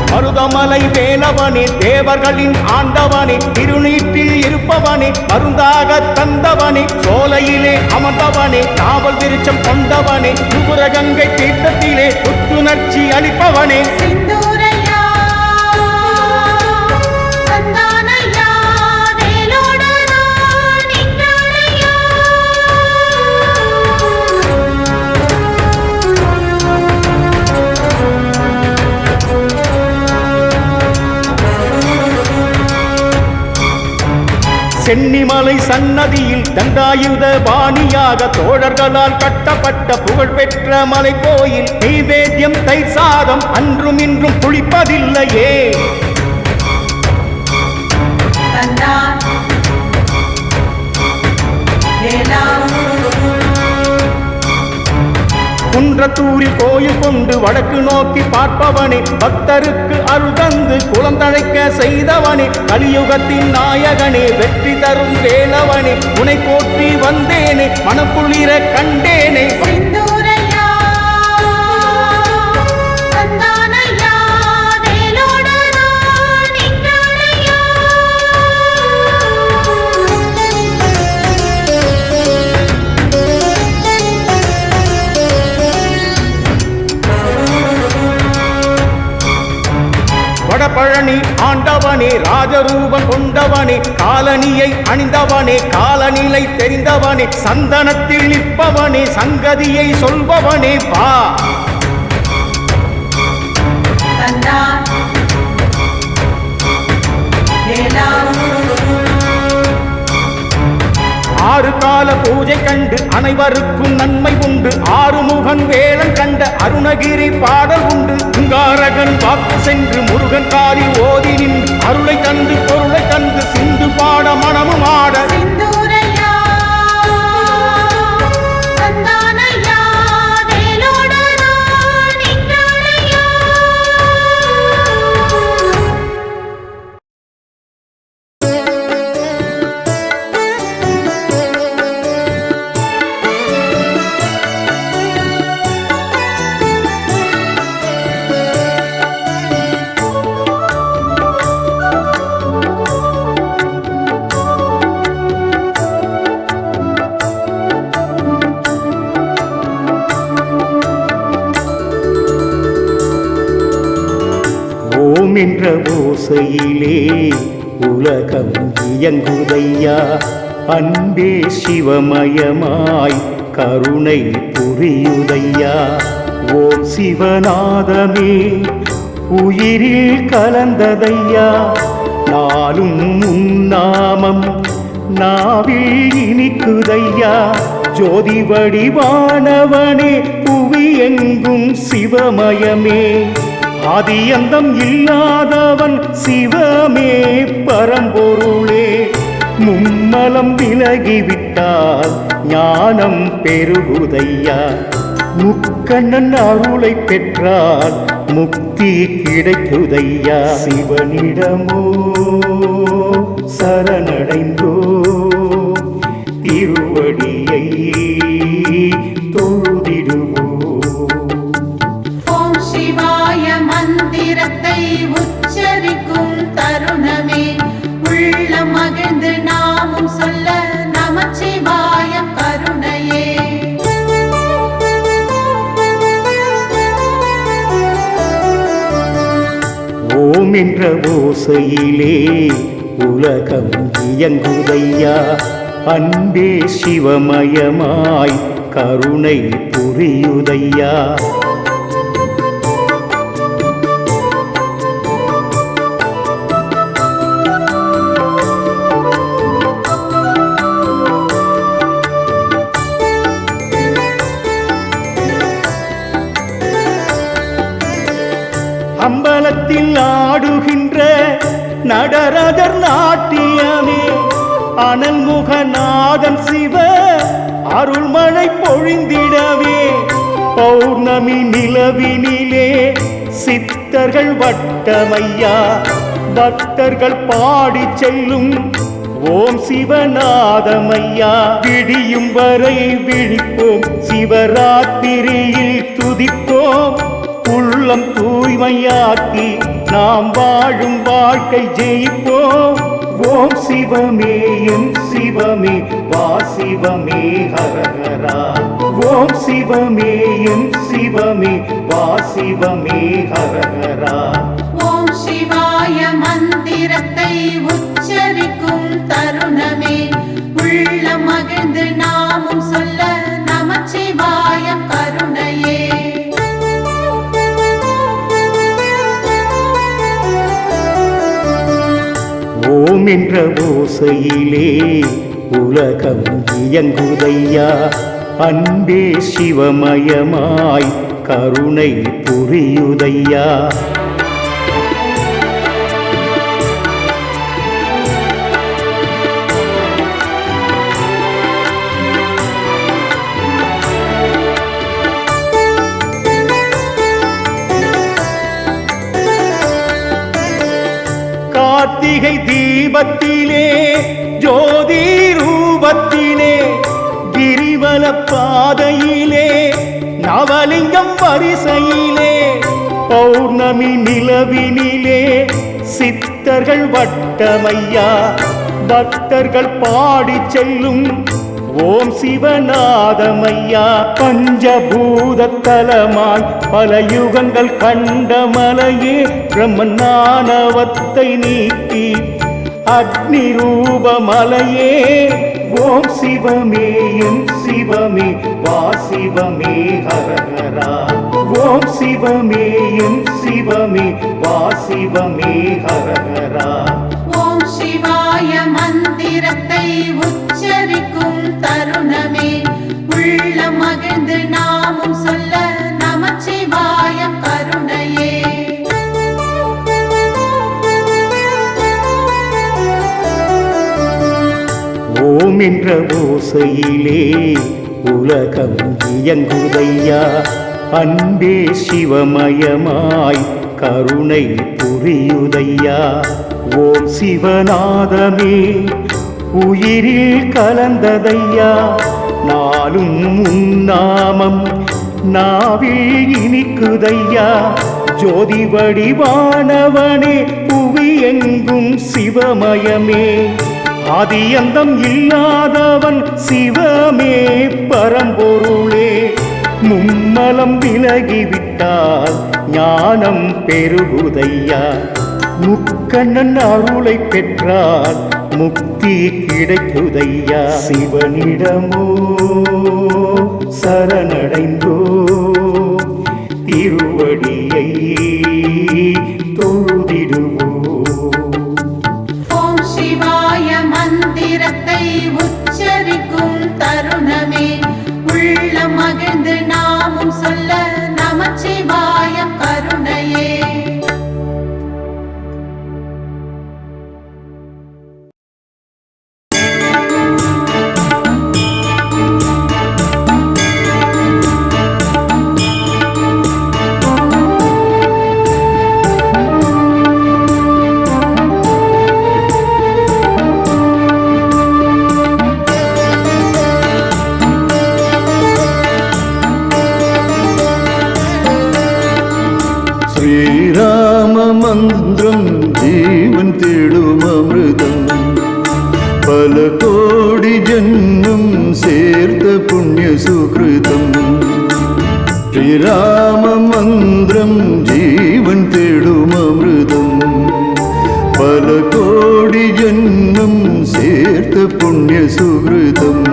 மருதமலை வேலவனே தேவர்களின் ஆண்டவனே திருநீட்டில் இருப்பவனே மருந்தாக தந்தவனே சோலையிலே அமர்ந்தவனே நாவல் விருச்சம் கொண்டவனே சுபுரகங்கை தீர்த்தத்திலே புத்துணர்ச்சி அளிப்பவனே சிந்தூரையா வந்தானையா வேலோடரா நின்றானையா சென்னிமலை சன்னதியில் தண்டாயுத பாணியாக தோழர்களால் கட்டப்பட்ட புகழ்பெற்ற மலை கோயில் நைவேத்தியம் தயிர் சாதம் அன்றும் இன்றும் புளிப்பதில்லையே கந்தா வேலா குன்றத்தூரில் கோயில் கொண்டு வடக்கு நோக்கி பார்ப்பவனே பக்தருக்கு அருள் தந்து குளந்தழைக்க செய்தவனே கலியுகத்தின் நாயகனே வெற்றி தரும் வேலவனே உனை போற்றி வந்தேனே மனக்குளிர கண்டேனே சிந்தூரையா வந்தானையா வேலோடரா நின்றானையா வடபழனி ஆண்டவனே ராஜரூபம் கொண்டவனே காலணியை அணிந்தவனே காலநிலை தெரிந்தவனே சந்தனத்தில் நிற்பவனே சங்கதியை சொல்பவனே வா கந்தா வேலா ஆறு கால பூஜை கண்டு அனைவருக்கும் நன்மை உண்டு ஆறுமுகன் வேலன் கண்ட அருணகிரி பாடல் உண்டு துங்காரகன் வாக்கு சென்று முருகன் காதில் ஓதி நின்று அருளை தந்து பொருளை தந்து சிந்து பாட மனமும் ஆட சிந்தூரையா வந்தானையா வேலோடரா நின்றானையா என்ற ஓசையிலே உலகம் இயங்குதையா. அன்பே சிவமயமாய் கருணை புரியுதையா. ஓம் சிவநாதமே உயிரில் கலந்ததையா. நாளும் உன்னாமம் நாவில் இனிக்குதையா. ஜோதி வடிவானவனே புவி எங்கும் சிவமயமே. ஆதியந்தம் இல்லாதவன் சிவமே பரம்பொருளே. மும்மலம் விலகிவிட்டால் ஞானம் பெருகுதையா. முக்கண்ணன் அருளை பெற்றால் முக்தி கிடைக்குதையா. சிவனிடமோ சரணடைந்தோ திருவடியை தொழுதிடுவோ. ஓம் சிவாய மந்திரத்தை உச்சரிக்கும் தருணமே உள்ள மகிழ்ந்து நாமும் சொல்ல நமச்சிவாயம் கருணையே. ஓம் என்ற ஓசையிலே உலகம் இயங்குதையா. அன்பே சிவமயமாய் கருணை புரியுதையா. அம்பலத்தில் ஆடுகின்ற நடராஜர் நாட்டியமே. அனல்முகநாதன் சிவ அருள்மழை பொழிந்திடவே. பௌர்ணமி நிலவினிலே சித்தர்கள் வட்டமையா. பக்தர்கள் பாடி செல்லும் ஓம் சிவநாதமையா. விடியும் வரை விழிப்போம் சிவராத்திரியில் துதிப்போம். உள்ளம் தூய்மையாக்கி நாம் வாழும் வாழ்க்கை ஜெயிப்போம். ஓம் சிவமே எம் சிவமே வா சிவமே ஹரஹரா. ஓம் சிவமே எம் சிவமே வா சிவமே ஹரஹரா. ஓம் சிவாய மந்திரத்தை உச்சரிக்கும் தருணமே உள்ள மகிழ்ந்து நாமும் சொல்ல நமச்சிவாயம் கருணையே. ஓம் என்ற ஓசையிலே உலகம் இயங்குதையா. அன்பே சிவமயமாய் கருணை புரியுதையா. கார்த்திகை தீபத்திலே ஜோதி ரூபத்திலே கிரிவல பாதையிலே நவலிங்கம் வரிசையிலே. பௌர்ணமி நிலவினிலே சித்தர்கள் வட்டமையா. பக்தர்கள் பாடி செல்லும் ஓம் சிவநாதமையா. பஞ்சபூத தலமாய் பல யுகங்கள் கண்ட மலையே. பிரம்மஞானவத்தை நீக்கி அக்னி ரூபமலையே. ஓம் சிவமே எம் சிவமே வா சிவமே ஹரஹரா. ஓம் சிவமே எம் சிவமே வா சிவமே ஹரஹரா. ஓம் சிவாய மந்திரத்தை உச்சரிக்கும் தருணமே உள்ள மகிழ்ந்து நாமும் சொல்ல நமச்சிவாயம் கருணையே. ஓம் என்ற ஓசையிலே உலகம் இயங்குதையா. அன்பே சிவமயமாய் கருணை புரியுதையா. ஓம் சிவநாதமே உயிரில் கலந்ததையா. நாளும் உன்னாமம் நாவில் இனிக்குதையா. ஜோதி வடிவானவனே புவி எங்கும் சிவமயமே. ஆதியந்தம் இல்லாதவன் சிவமே பரம்பொருளே. மும்மலம் விலகிவிட்டால் ஞானம் பெருகுதையா. முக்கண்ணன் அருளை பெற்றால் முக்தி கிடைக்குதையா. சிவனிடமோ சரணடைந்தோ திருவடியை தொழுதிடுவோ. ஓம் சிவாய மந்திரத்தை உச்சரிக்கும் தருணமே உள்ளம் மகிழ்ந்து நாமும் சொல்ல நமச்சிவாயம் கருணையே. ஸ்ரீராம மந்திரம் ஜீவன் தேடும் அமிர்தம், பல கோடி ஜன்மம் சேர்த்த புண்ணிய சுகிருதம். ஸ்ரீராம மந்திரம் ஜீவன் தேடும் அமிர்தம், பல கோடி ஜன்மம் சேர்த்த புண்ணிய சுகிருதம்.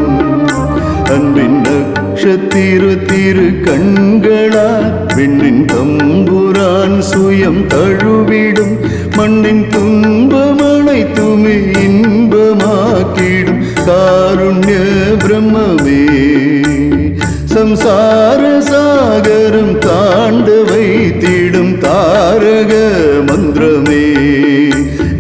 அன்பின் நட்சத்திர திரு கண்களால் விண்ணின் தம்புரான் சுயம் தழுவிடும், மண்ணின் துன்பம் அனைத்துமே இன்பமாக்கிடும் காருண்ய பிரம்மமே. சம்சார சாகரம் தாண்ட வைத்திடும் தாரக மந்திரமே.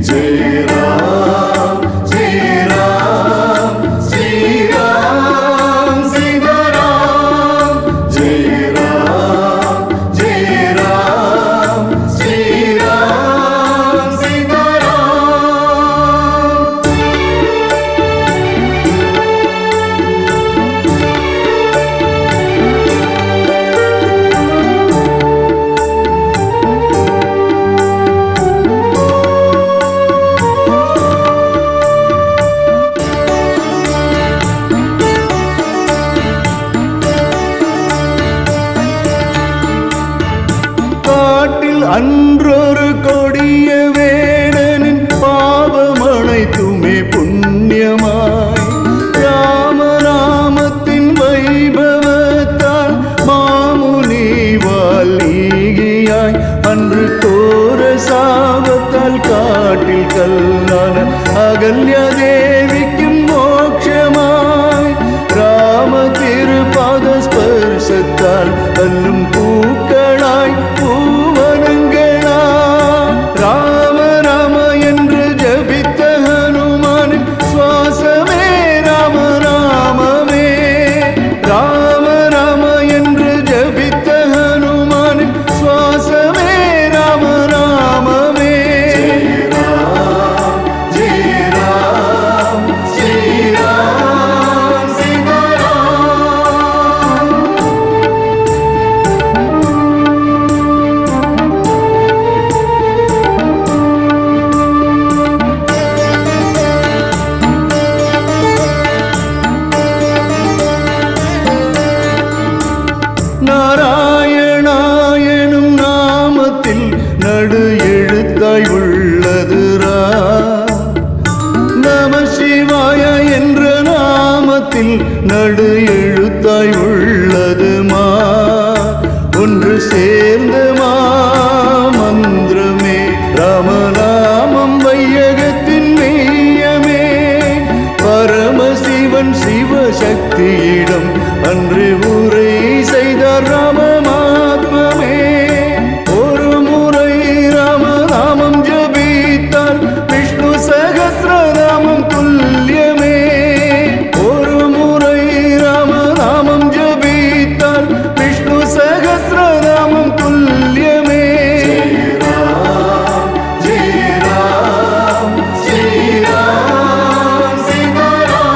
ஜெய ராம் ஜெய ராம் ஸ்ரீராம் சிவராம். ஜெய ராம் ஜெய ராம் ஸ்ரீராம் சிவராம். காட்டில் அன்றொரு கொடிய வேடனின் பாவம் அனைத்துமே புண்ணியமாய், ராமநாமத்தின் வைபவத்தால் மாமுனி வால்மீகியாய், அன்று கோர சாபத்தால் காட்டில் கல்லான அகல்யா தேவிக்கும் மோட்சமாய், ராம திருபாத ஸ்பர்சத்தால் அல்லும் பூக்களாய் பூவனங்களா. ராம ராம என்று ஜபித்த ஹனுமானின் சுவாசமே ராம ராமமே. ராம ராம என்று ஜபித்த ஹனுமானின் சுவாசமே ராம ராமமே. ஜெய ராம் ஜெய ராம் ஸ்ரீராம் சிவராம். நாராயணா எனும் நாமத்தில் நடு எழுத்தாய் உள்ளது ரா. நம சிவாய என்ற நாமத்தில் நடு எழுத்தாய் உள்ளது மா. ஒன்று சேர்ந்த மா மந்திரமே ராமநாமம் வையகத்தின் மெய்யமே. பரமசிவன் சிவசக்தியிடம் அன்று உரை செய்தார் ராமமாத்மமே. ஒரு முறை ராமநாமம் ஜபித்தார் விஷ்ணு சகஸ்ரநாமம் துல்லியமே. ஒரு முறை ராமநாமம் ஜபித்தார் விஷ்ணு சகஸ்ரநாமம் துல்லியமே. ஜெய ராம் ஜெய ராம் ஸ்ரீராம் சிவராம்.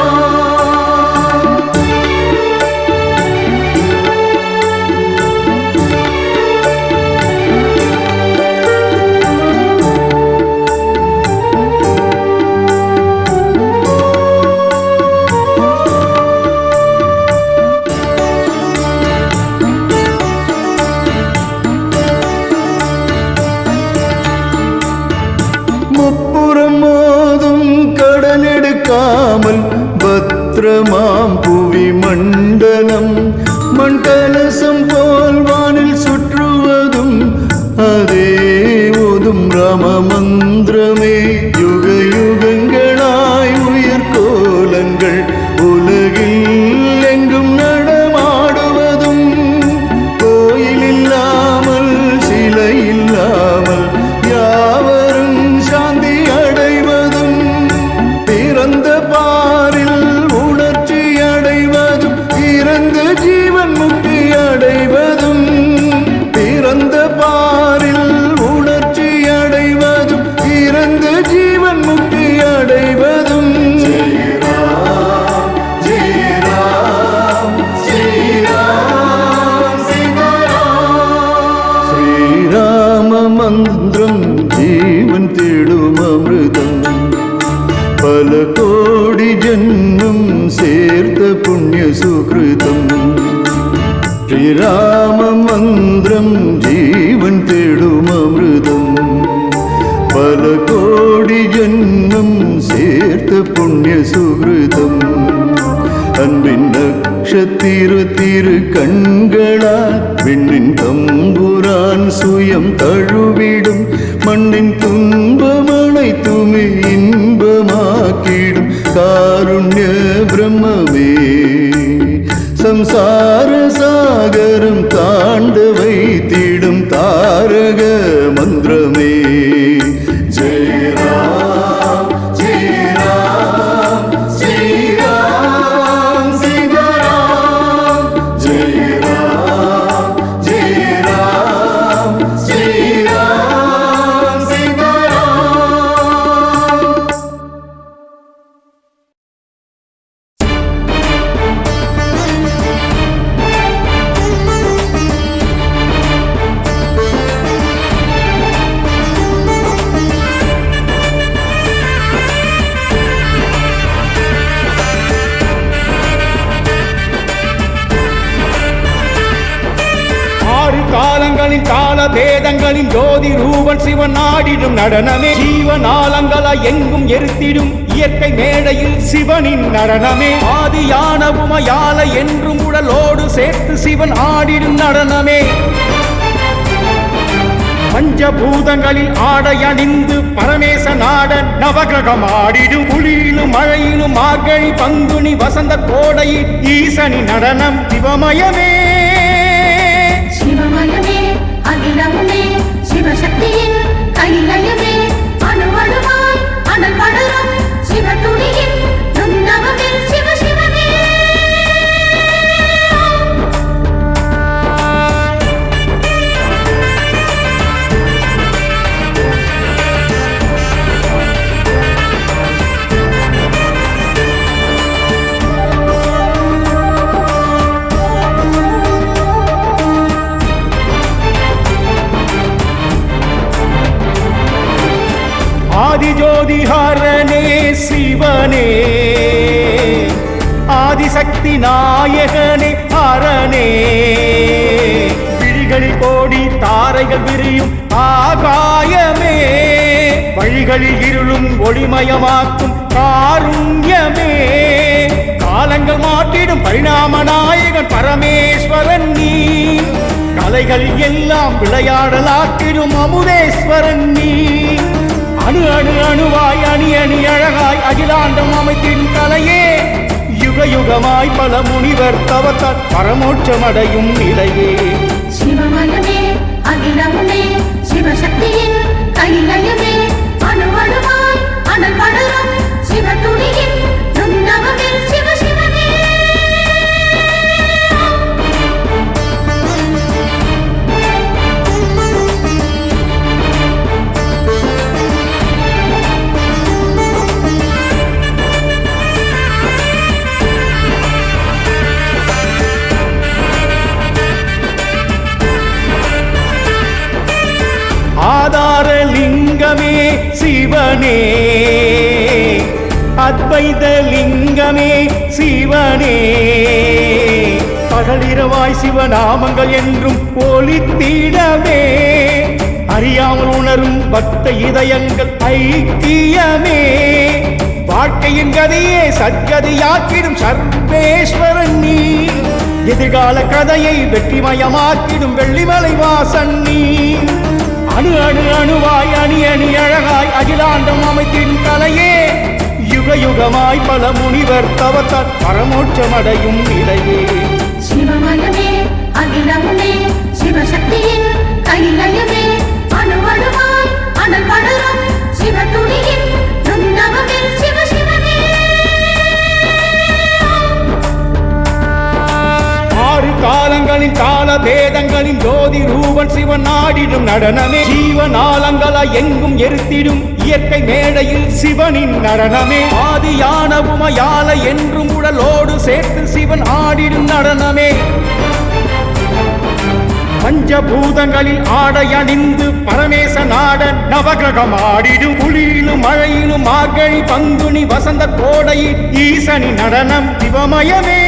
സുകൃതം ശ്രീരാമമന്ത്രം ജീവൻ തേടും അമൃതം പല കോടി ജന്മം ചേർത്ത പുണ്യ സുകൃതം അൻപിൻ നക്ഷത്തിരു തിരു കൺകളാൽ വിണ്ണിൻ തമ്പുരാൻ സുയം തഴുവിടും മണ്ണിൻ തുമ്പമണൈത്തുമേ ഇன்பമാക്കിടും കാരുണ്യ ബ്രഹ്മമേ സംസാര സാഗരം താണ്ട വൈത്തിടും താരക മന്ത്രമേ ജയ രാം ജയ രാം ശ്രീരാം സീതാരാം ജയ രാം ജയ രാം ശ്രീരാം സീതാരാം. ஆறு காலங்களின் கால பேதங்களின் ஜோதி ரூபன் சிவன் ஆடிடும் நடனமே ஜீவனாலங்கள எங்கும் எரித்திடும் இயற்கை மேடையில் சிவனின் நடனமே ஆதியான உமையால என்றும் உடலோடு சேர்த்து சிவன் ஆடிடும் நடனமே பஞ்சபூதங்களில் ஆடை அணிந்து பரமேச நாடன் நவகிரகம் ஆடிடும் குளிரிலும் மழையிலும் மார்கழி பங்குனி வசந்த கோடையில் ஈசனி நடனம் சிவமயமே சிவமயமே அகிலமுமே சிவசக்தியின் கைலயமே அணுவணுவாய் அனல் படரும் சிவதுணியின் நுண்ணவமே சிவ சிவமே ஆதிஜோதி ஹரனே சிவனே ஆதிசக்தி நாயகனே ஹரனே விழிகளில் கோடி தாரைகள் விரியும் ஆகாயமே வழிகளில் இருளும் ஒளிமயமாக்கும் காருண்யமே காலங்கள் மாற்றிடும் பரிணாம நாயகன் பரமேஸ்வரன் நீ கலைகள் எல்லாம் விளையாடலாக்கிடும் அமுதேஸ்வரன் நீ அணு அணு அணுவாய் அணி அணி அழகாய் அகிலாண்டம் அமைத்தின் கலையே யுக யுகமாய் பல முனிவர் தவத்தால் பரமோட்சமடையும் நிலையே சிவமயமே அகிலமுமே சிவசக்தியின் கைலயமே அணுவணுவாய் அனல் படரும் சிவதுணியின் நுண்ணவமே சிவ சிவமே ஆதாரலிங்கமே சிவனே அத்வைத லிங்கமே சிவனே பகலிரவாய் சிவநாமங்கள் என்றும் ஒலித்திடவே அறியாமல் உணரும் பக்த இதயங்கள் ஐக்கியமே வாழ்க்கையின் கதையே சத்கதியாக்கிடும் சர்வேஸ்வரன் நீ எதிர்கால கதையை வெற்றிமயமாக்கிடும் வெள்ளிமலை வாசன் நீ அணு அணு அணுவாய் அணி அணி அழகாய் அகிலாண்டம் அமைத்தின் கலையே யுக யுகமாய் பல முனிவர் தவத்தால் பரமோட்சமடையும் நிலையே சிவமயமே அகிலமுமே சிவசக்தியின் கைலயமே அணுவணுவாய் அனல் படரும் சிவதுணியின் நுண்ணவமே சிவ சிவமே ஆறு காலங்களின் கால பேதங்களின் ஜோதி ரூபன் சிவன் ஆடிடும் நடனமே ஜீவனாலங்கள எங்கும் எரித்திடும் இயற்கை மேடையில் சிவனின் நடனமே ஆதியான உமையால என்றும் உடலோடு சேர்த்து சிவன் ஆடிடும் நடனமே பஞ்சபூதங்களில் ஆடை அணிந்து பரமேச நாடன் நவகிரகம் ஆடிடும் குளிரிலும் மழையிலும் மார்கழி பங்குனி வசந்த கோடையில் ஈசனி நடனம் சிவமயமே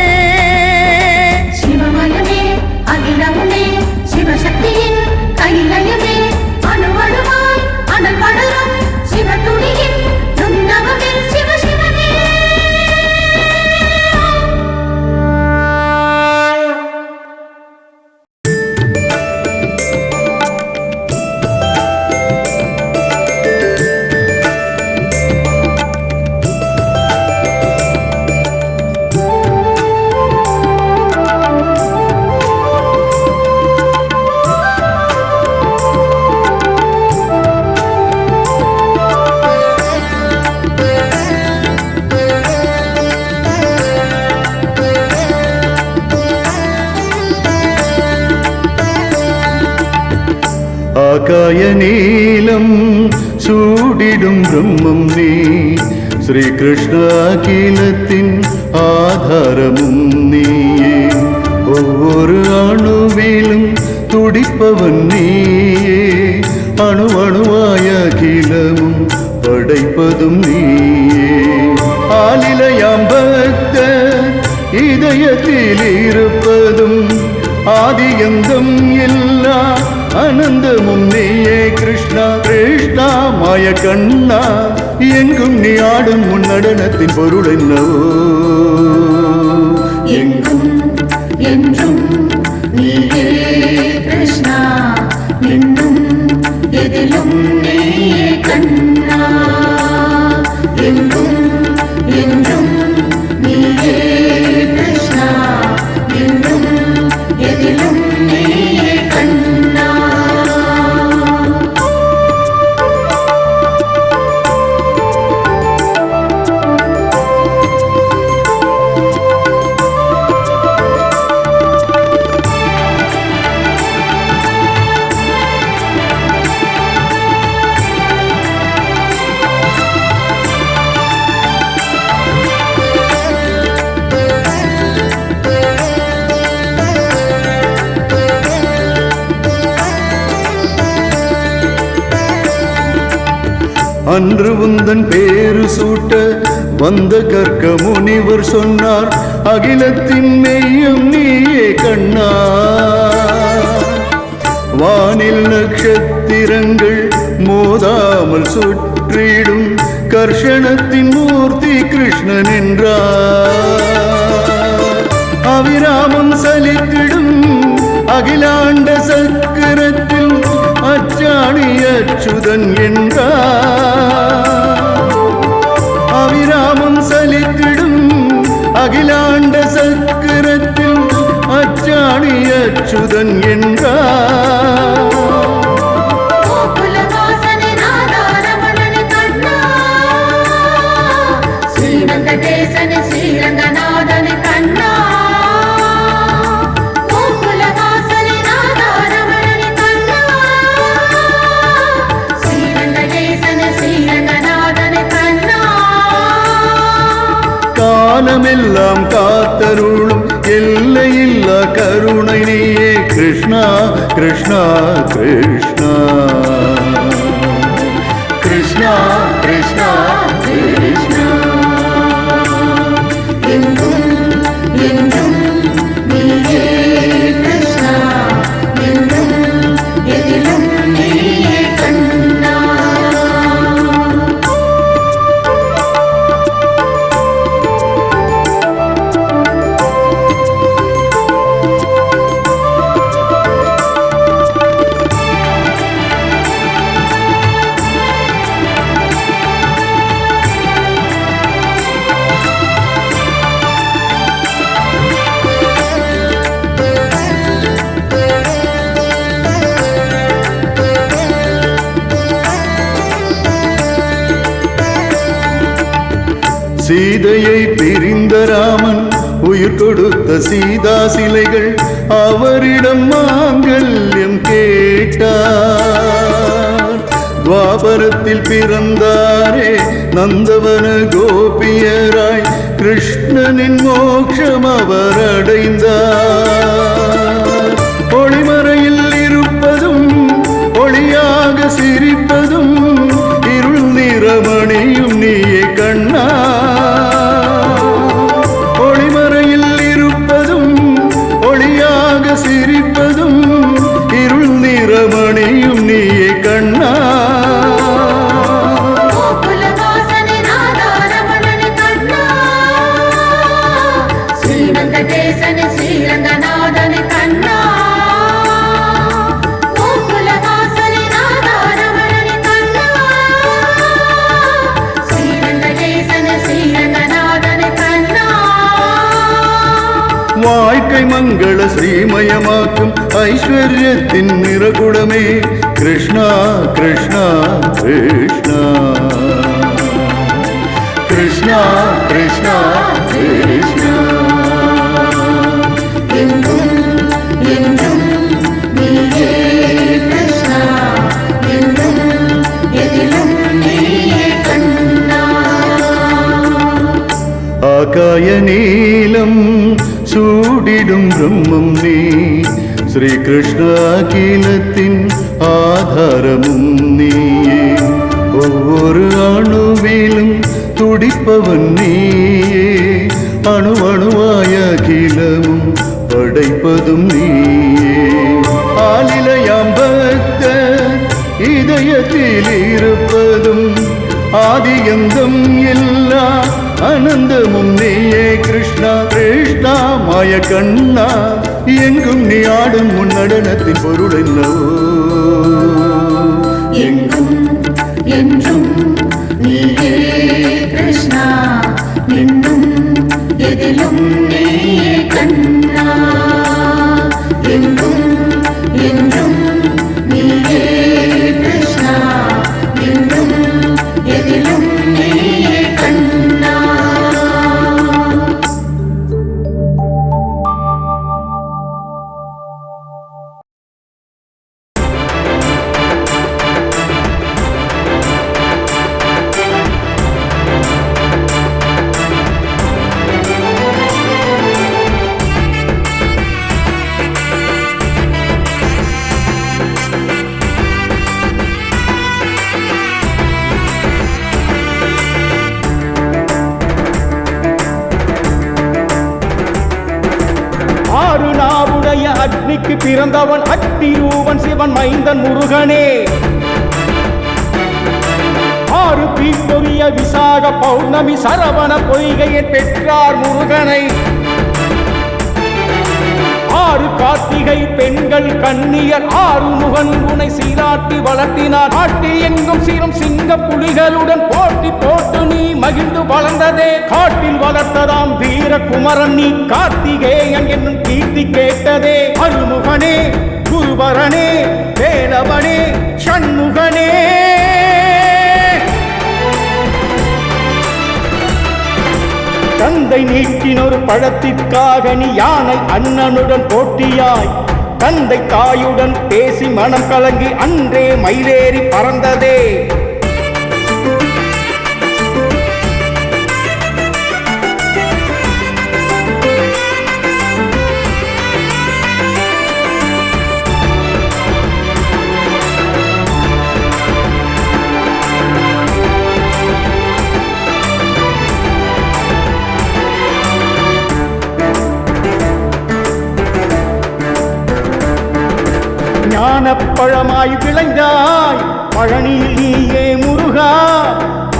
ஆகாய நீலம் சூடிடும் பிரம்மம் நீ ஸ்ரீகிருஷ்ண அகிலத்தின் ஆதாரமும் நீயே ஒவ்வொரு அணுவிலும் துடிப்பவன் நீயே அணு அணுவாய அகிலமும் படைப்பதும் நீயே ஆலிலையாம் பக்த இதயத்தில் இருப்பதும் ஆதியந்தம் எல்லா அனந்தமும் நீயே கிருஷ்ணா கிருஷ்ணா மாய கண்ணா எங்கும் நீ ஆடும் உன் நடனத்தின் பொருள் என்னவோ எங்கும் என்றும் நீயே கிருஷ்ணா இன்னும் எதிலும் நீயே கண்ணா எங்கும் என்றும் நீயே கிருஷ்ணா இன்னும் எதிலும் நீயே கண்ணா அன்று உந்தன் பேரு சூட்ட வந்த கற்க முனிவர் சொன்னார் அகிலத்தின் மெய்யும் நீயே கண்ணா வானில் நட்சத்திரங்கள் மோதாமல் சுற்றிடும் கர்ஷணத்தின் மூர்த்தி கிருஷ்ணன் என்றார் அவிராமம் சலித்திடும் அகிலாண்ட சக்கரத்தில் அச்சாணி அச்சுதன் என்றார் அவிராமம் சலித்திடும் அகிலாண்ட சக்கரத்தில் அச்சாணி அச்சுதன் என்றார் கோகுலவாசனே நாதா ரமணனே கண்ணா ஸ்ரீரங்கதேசனே ஸ்ரீரங்கநாதனே கண்ணா கோகுலவாசனே நாதா ரமணனே கண்ணா ஸ்ரீரங்கதேசனே ஸ்ரீரங்கநாதனே கண்ணா காலமெல்லாம் காத்தருளும் எல்லையில்லா கருணை நீயே கிருஷ்ணா கிருஷ்ணா கிருஷ்ணா கிருஷ்ணா கிருஷ்ணா கிருஷ்ணா எங்கும் என்றும் நீயே கிருஷ்ணா எங்கும் எதிலும் நீயே கண்ணா சீதையை பிரிந்த ராமன் உயிர் கொடுத்த சீதா சிலைகள் அவரிடம் மாங்கல்யம் கேட்டார் துவாபரத்தில் பிறந்தாரே நந்தவன கோபியராய் கிருஷ்ணனின் மோட்சம் அவர் அடைந்தார் ஒளிமறையில் இருப்பதும் ஒளியாக சிரிப்பதும் இருள் நிறமணியும் நீயே கண்ணா ஒளிமறையில் இருப்பதும் ஒளியாக சிரிப்பதும் இருள் நிறமணியும் நீயே கண்ணா கோகுலவாசனே நாதா ரமணனே கண்ணா ஸ்ரீரங்கதேசனே ஸ்ரீரங்கநாதனே கண்ணா கோகுலவாசனே நாதா ரமணனே கண்ணா ஸ்ரீரங்கதேசனே ஸ்ரீரங்கநாதனே கண்ணா வாழ்க்கை மங்கள ஸ்ரீமயமாக்கும் ஐஸ்வர்யத்தின் நிறகுடமே கிருஷ்ணா கிருஷ்ணா கிருஷ்ணா கிருஷ்ணா கிருஷ்ணா கிருஷ்ணா எங்கும் என்றும் நீயே கிருஷ்ணா கூடிடும் பிரம்மம் நீ ஸ்ரீ கிருஷ்ண அகிலத்தின் ஆதாரமும் நீயே ஒவ்வொரு அணுவிலும் துடிப்பவன் நீயே அணு அணுவாய அகிலமும் படைப்பதும் நீயே ஆலிலையாம் பக்த இதயத்தில் இருப்பதும் ஆதியந்தம் எல்லா அனந்தமும் நீயே கிருஷ்ணா கிருஷ்ணா மாய கண்ணா எங்கும் நீ ஆடும் உன் நடனத்தின் பொருள் என்னவோ எங்கும் என்றும் நீயே கிருஷ்ணா இன்னும் எதிலும் நீயே கண்ணா எங்கும் என்றும் நீயே கிருஷ்ணா இன்னும் எதிலும் நீயே கண்ணா அக்னிக்கு பிறந்தவன் அக்னிரூபன் சிவன் மைந்தன் முருகனே ஆறு தீப்பொறிய விசாக பௌர்ணமி சரவண பொய்கையை பெற்றார் முருகனை ஆறு கார்த்திகை பெண்கள் கண்ணியர் ஆறு முகன் உனை சீராட்டி வளர்த்தினார் ஆட்டி எங்கும் சீரும் சிங்க புலிகளுடன் போட்டி போட்டு நீ மகிழ்ந்து வளர்ந்ததே காட்டில் வளர்த்ததாம் வீர குமரன் நீ கார்த்திகேயன் என்னும் கீர்த்தி கேட்டதே அருமுகனே குருபரனே வேலவனே சண்முகனே தந்தை நீட்டினொரு பழத்திற்காக நீ யானை அண்ணனுடன் போட்டியாய் தந்தை தாயுடன் பேசி மனம் கலங்கி அன்றே மயிலேறி பறந்ததே ஞானப்பழமாய் விளைந்தாய் பழனியில் நீயே முருகா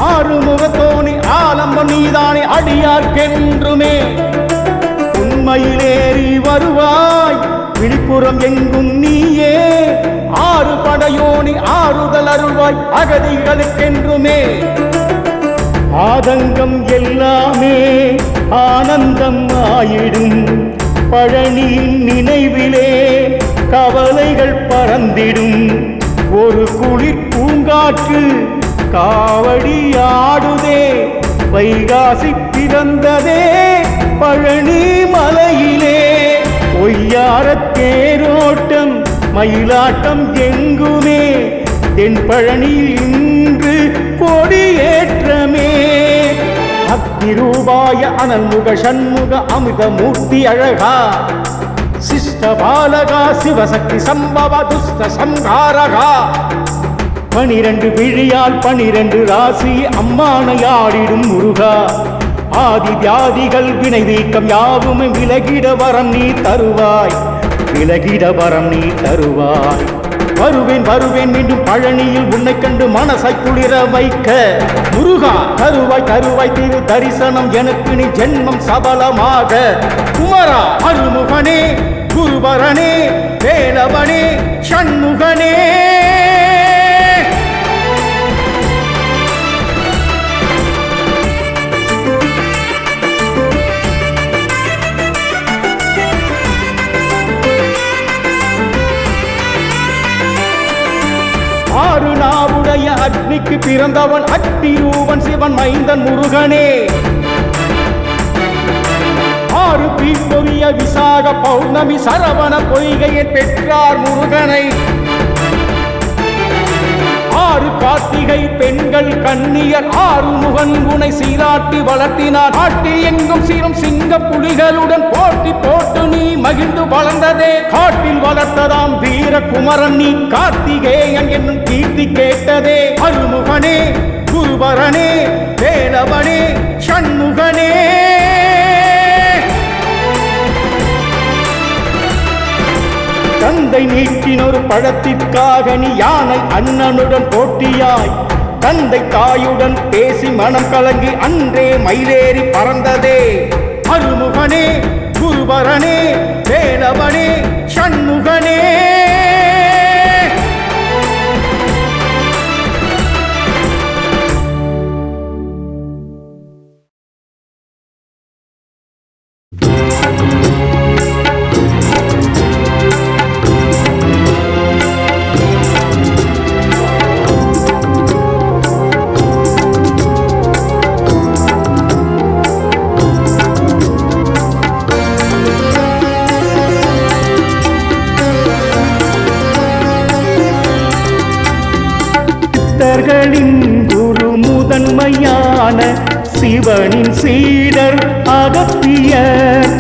ஆறுமுகத்தோனி ஆலம்பம் நீதானே அடியார்க்கென்றுமே உண்மையிலேறி வருவாய் விழிப்புறம் எங்கும் நீயே ஆறு படையோனி ஆறுதல் அருள்வாய் அகதிகளுக்கென்றுமே ஆதங்கம் எல்லாமே ஆனந்தம் ஆயிடும் பழனியின் நினைவிலே கவலைகள் பறந்திடும் ஒரு குளிர் பூங்காற்று காவடி ஆடுதே வைகாசி பிறந்ததே பழனி மலையிலே ஒய்யாரத் தேரோட்டம் மயிலாட்டம் எங்குமே தென் பழனியில் இன்று கொடியேற்றமே அக்னிரூபாய அனல்முக சண்முக அமிர்தமூர்த்தி அழகா சிஷ்ட பாலகா சிவசக்தி சம்பவ துஷ்ட சங்காரகா 12 விழியால் 12 ராசி அம்மானையாடிடும் முருகா ஆதி வியாதிகள் வினை வீக்கம் யாவும் விலகிட வரம் நீ தருவாய் விலகிட வரம் நீ தருவாய் வருவேன் வருவேன் மீண்டும் பழனியில் உன்னை கண்டு மனசை குளிர வைக்க முருகா தருவாய் தருவாய் திரு தரிசனம் எனக்கு நீ ஜென்மம் சபலமாக குமரா அருமுகனே குருபரனே வேலவனே சண்முகனே ஆறு நாவுடைய அக்னிக்கு பிறந்தவன் அக்னிரூபன் சிவன் மைந்தன் முருகனே ஆறு தீப்பொறிய விசாக பௌர்ணமி சரவண பொய்கையை பெற்றார் முருகனை ஆறு கார்த்திகை பெண்கள் கண்ணியர் ஆறுமுகன் குணை சீராட்டி வளர்த்தினார். காட்டில் எங்கும் சீரும் சிங்க புலிகளுடன் போட்டி போட்டு நீ மகிழ்ந்து வளர்ந்ததே. காட்டில் வளர்த்ததாம் வீர குமரன் நீ கார்த்திகேயன் என்னும் கீர்த்தி கேட்டதே. அருமுகனே, குருபரனே, வேலவனே, சண்முகனே. தந்தை நீக்கினொரு பழத்திற்காக நீ யானை அண்ணனுடன் போட்டியாய். தந்தை தாயுடன் பேசி மனம் கலங்கி அன்றே மயிலேறி பறந்ததே. அருமுகனே, குருபரனே, வேலவனே, சண்முகனே. குரு முதன்மையான சிவனின் சீடர் அகத்தியர்.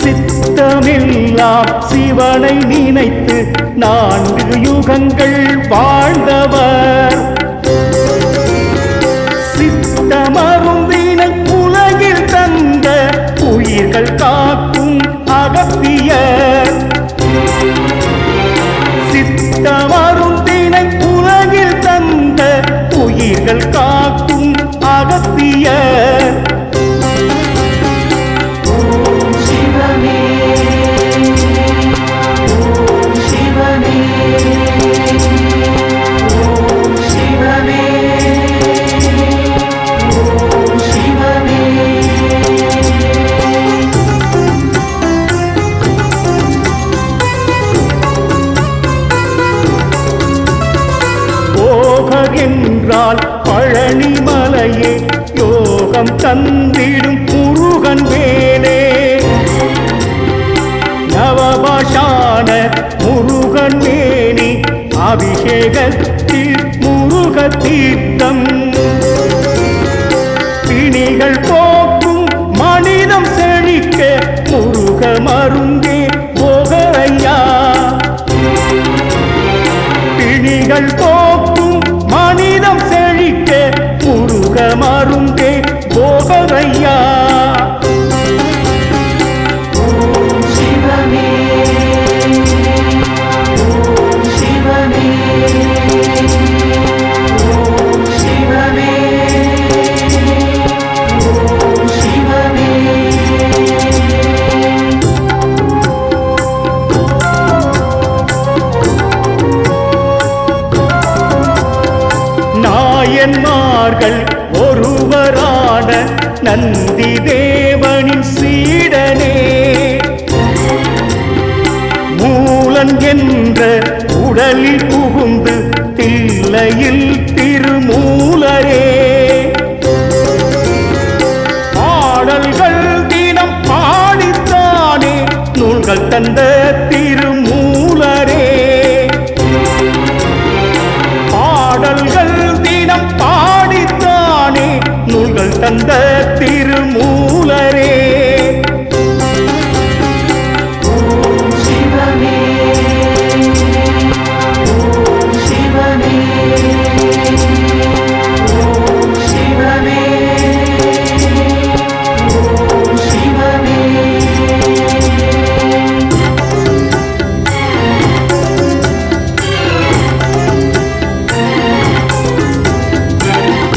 சித்தமெல்லாம் சிவனை நினைத்து 4 யுகங்கள் வாழ்ந்தவர். சித்தமருந்தினை உலகில் தந்த உயிர்கள் காக்கும் அகத்தியர். சித்தமருந்தினை உலகில் தந்த உயிர்கள் காக்கும் அகத்தியர். ஓம் சிவனே, ஓம் சிவனே, ஓம் சிவனே, ஓம் சிவனே. போகர் என்றால் பழனி மலையே, யோகம் தந்திடும் முருகன் வேலே. நவபாஷான முருகன் மேனி, அபிஷேகத்தில் முருக தீர்த்தம். பிணிகள் போக்கும் மனிதம் செழிக்க முருக மருந்தே போகரையா. பிணிகள் போக்கும் மனிதம் செழிக்க முருக மருந்தே போகரையா. ஓம் சிவனே, ஓம் சிவனே, ஓம் சிவனே, ஓம் சிவனே. நாயன்மார்கள் ஒருவரான நந்தி தேவனின் சீடனே. மூலன் என்ற உடலில் புகுந்து தில்லையில் திருமூலரே. பாடல்கள் தினம் பாடித்தானே நூல்கள் தந்த திருமூலரே. பாடல்கள் தினம் பாடித்தானே நூல்கள் தந்த திருமூலரே. ஓம் சிவனே, ஓம் சிவனே, ஓம் சிவனே, ஓம் சிவனே.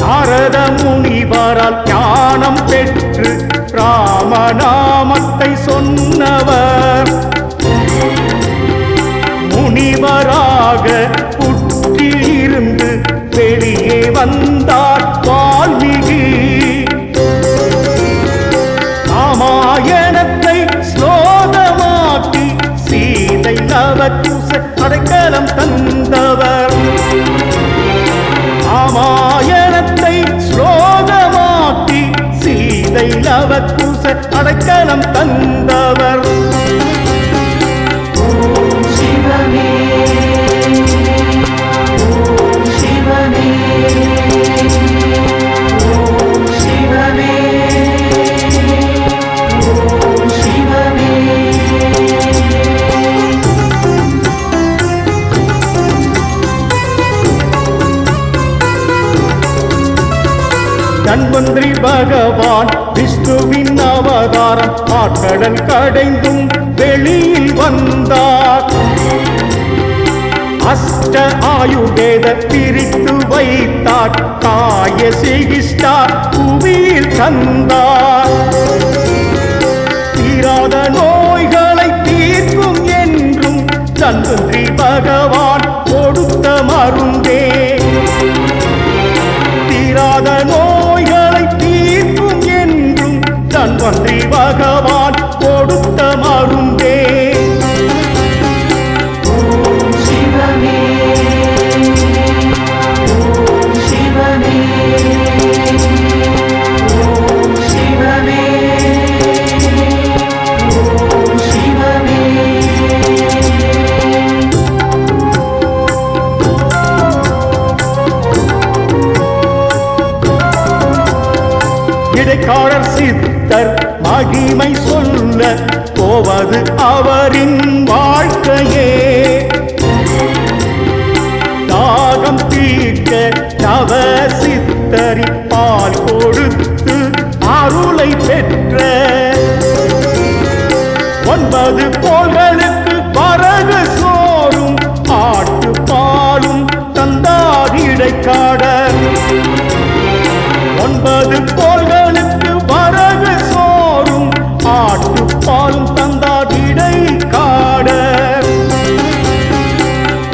நாரத முனிவரால் ஞானம் பெற்று ராமநாமத்தை சொன்னவர். முனிவராக புற்றிலிருந்து வெளியே வந்தார் வால்மீகி. ராமாயணத்தை ஸ்லோகமாக்கி சீதை லவகுச அடைக்கலம் தந்தவர். ராமாயணத்தை ஸ்லோகமாக்கி சீதை லவகுச அடைக்கலம் தந்தவர். ஓம் சிவனே, தன்வந்திரி பகவான் விஷ்ணுவின் அவதாரம் ஆட்கடல் கடைந்தும் வெளியில் வந்தார். அஷ்ட ஆயுர்வேத பிரித்து வைத்தார். காய சிகிஷ்டா புவியில் தந்தார். தீராத நோய்களை தீர்க்கும் என்றும் தன்வந்திரி பகவான் கொடுத்த மருந்தே. தீராத நோய்களை தீர்க்கும் என்றும் தன்வந்திரி பகவான் கொடுத்த மருந்தே. சிவமே ஓம் சிவமே ஓம் சிவமே ஓம் சிவமே. இடைக்காடர் சித்தர் மகிமை சொல்ல போவது அவரின் வாழ்க்கையே. தாகம் தீர்க்க நவ சித்தரி பால் கொடுத்து அருளை பெற்ற 9 கோள்களுக்கு வரகு சோறும் ஆட்டு பாலும் தந்தார் இடைக்காடர். 9 கோள்களுக்கு வரகு சோறும் ஆட்டு பாலும் தந்தார் இடைக்காடர்.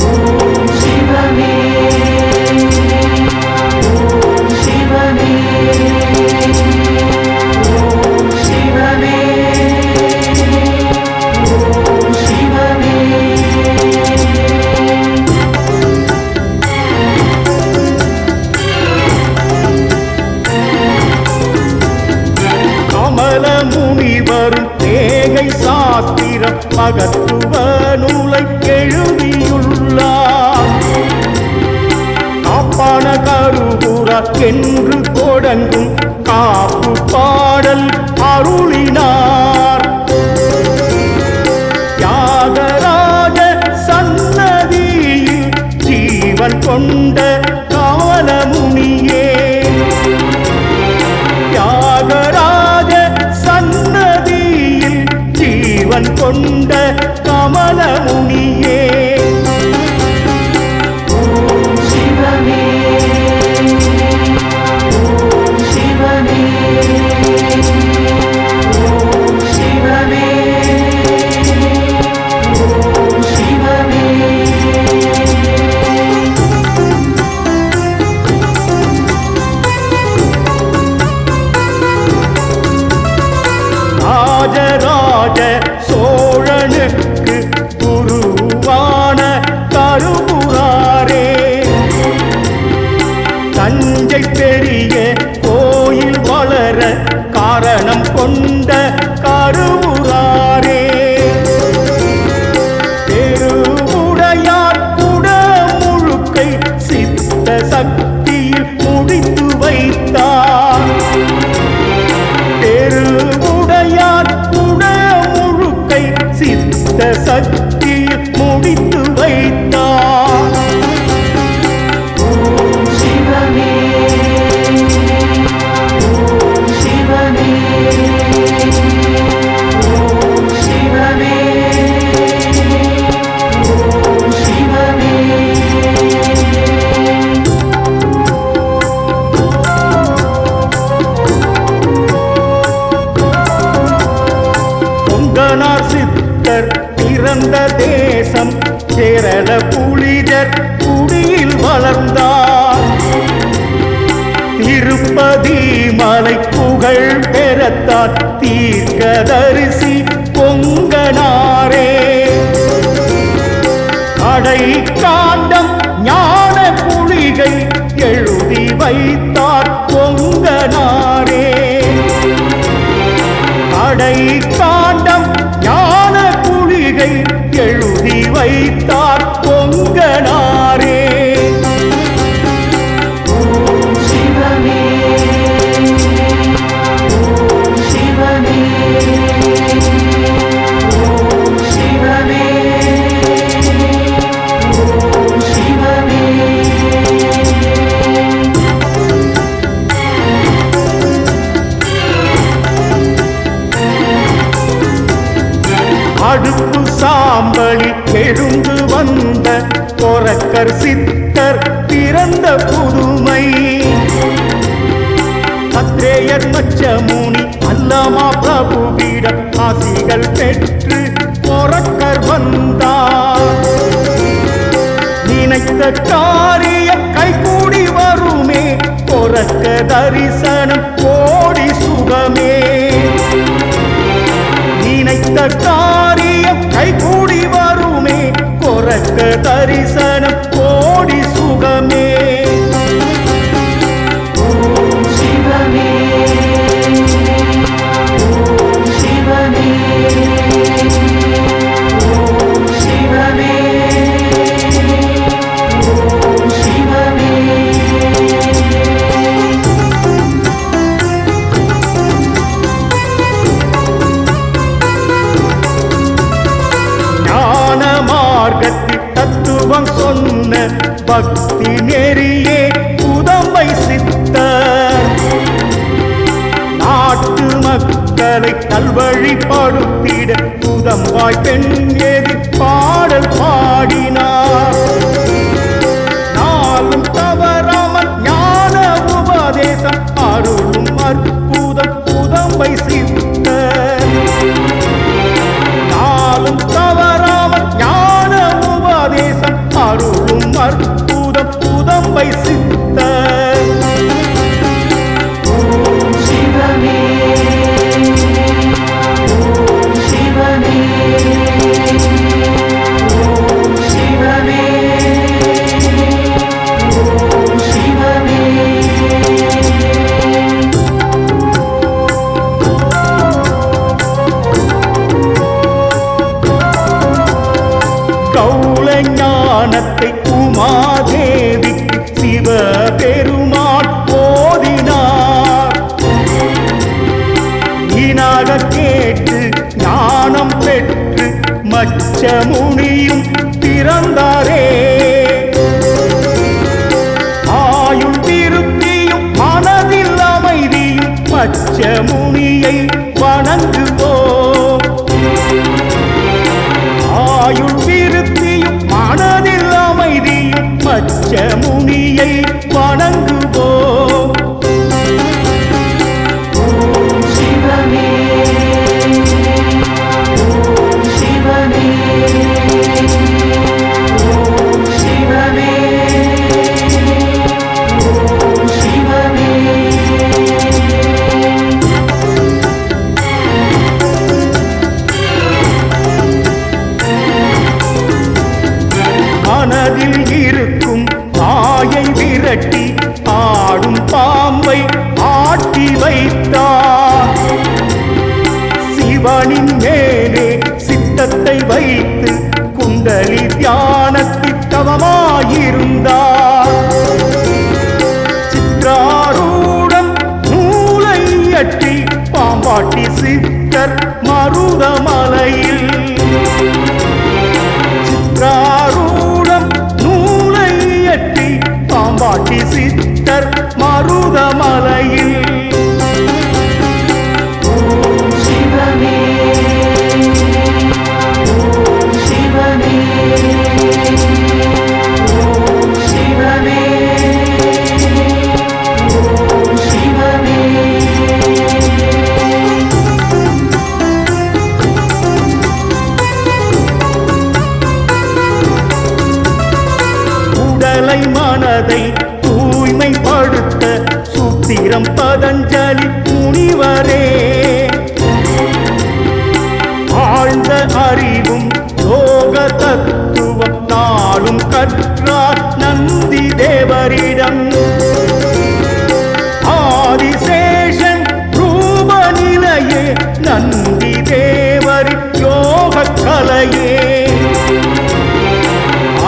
ஓம் சிவமே ஓம் சிவமே ஓம் சிவமே ஓம் சிவமே. கமல முனிவரும் தேகை சாஸ்திரம் மகத்துவ நூலை எழுதியுள்ளார். காப்பான கருபுரா என்று தொடங்கும் காப்பு பாடல் அருளினார். தியாகராஜ சன்னதியில் ஜீவன் கொண்ட கமல முனியே. தியாகராஜ சன்னதியில் ஜீவன் கொண்ட கமல முனியே. ஓம் சிவமே ஓம் சிவமே ஓம் சிவமே ஓம் சிவமே. ராஜராஜ சோழனுக்கு குருவான கருபுராரே. தஞ்சை பெரிய கோயில் வளர காரணம் கொண்ட கருபுராரே. பெருவுடையார் குடமுழுக்கை சித்த சக்தியில் முடித்து வைத்தார். பெருவுடையார் குடமுழுக்கை சித்த சக்தியில் முடித்து வைத்தார். ஓம் சிவமே ஓம் சிவமே ஓம் சிவமே ஓம் சிவமே. பொங்கனார் சித்தர் பிறந்த தேசம் கேரள புலிஜர் குடியில் வளர்ந்தார். திருப்பதி மலை புகழ் பெறத்தார் தீர்க்கதரிசி பொங்கனாரே. அடை காண்டம் ஞான புலிகை எழுதி வைத்தார் பொங்கனாரே. அடை காண்டம் ஞான புலிகை எழுதி வைத்தார் பொங்கனாரே. ஓம் சிவமே ஓம் சிவமே ஓம் சிவமே ஓம் சிவமே. அடுப்பு சாம்பலில் எழுந்து வந்த கொரக்கர் சித்தர் பிறந்த புதுமை அத்ரேயர் மச்சமுனி அல்லமா பிரபுவிடம் ஆசிகள் பெற்று கொரக்கர் வந்தார். நினைத்த காரியம் கைகூடி வருமே, கொரக்க தரிசனம் கோடி சுகமே. நினைத்த காரியம் கைகூடி வருமே, கொரக்க தரிசனம் கோடி சுகமே. ஓம் சிவமே ஓம் சிவமே ஓம் சிவமே ஓம் சிவமே. ஞான மார்க்கத்தில் தத்துவம் சொன்ன பக்தி நெறியே புதம்பை சித்தர். நாட்டு மக்களை நல்வழிப்படுத்திட புதம்பாய் பெண் எதி பாடல் பாடினார். நாளும் தவறாமல் ஞான உபதேசம் அருளும் அற்புதம் புதம்பை சித்தர். நாளும் தவறாமல் ஞான உபதேசம் அருளும் அற்புதம் புதம்பை சித்தர். ஓம் சிவமே ஓம் சிவமே ஓம் சிவமே ஓம் சிவமே. கௌள ஞானத்தை உமாதேவிக்கு சிவபெருமான் போதினார். ஈனாக கேட்டு ஞானம் பெற்று மச்சமுனியும் பிறந்தாரே. ஆயுள் திருப்தியும் மனதில் அமைதியும் மச்சமுனியை வணங்குவோம். ஆயுள் திருப்தியும் மனதில் அமைதியும் மச்சமுனியை வணங்குவோம். ஓம் சிவமே ஓம் சிவமே ஓம் சிவமே ஓம் சிவமே. மனதில் இருக்கும் ஆயை விரட்டி ஆடும் பாம்பை ஆட்டி வைத்தார். சிவனின் மேலே சித்தத்தை வைத்து குண்டலி தியானத்தில் தவமாயிருந்தார். சித்ராரூடம் நூலை அற்றி பாம்பாட்டி சித்தர் மருதமலையில். சித்ராரூடம் நூலை அற்றி பாம்பாட்டி சித்தர் மருதமலையில். ஓம் சிவமே ஓம் சிவமே ஓம் சிவமே ஓம் சிவமே. உடலை மனதை தூய்மைப்படுத்த சூத்திரம் பதஞ்சலி முனிவரே. ஆழ்ந்த அறிவும் யோக தத்துவம் நாளும் கற்றார் நந்தி தேவரிடம். ஆதிசேஷன் ரூபநிலையே நந்தி தேவரின் யோக கலையே.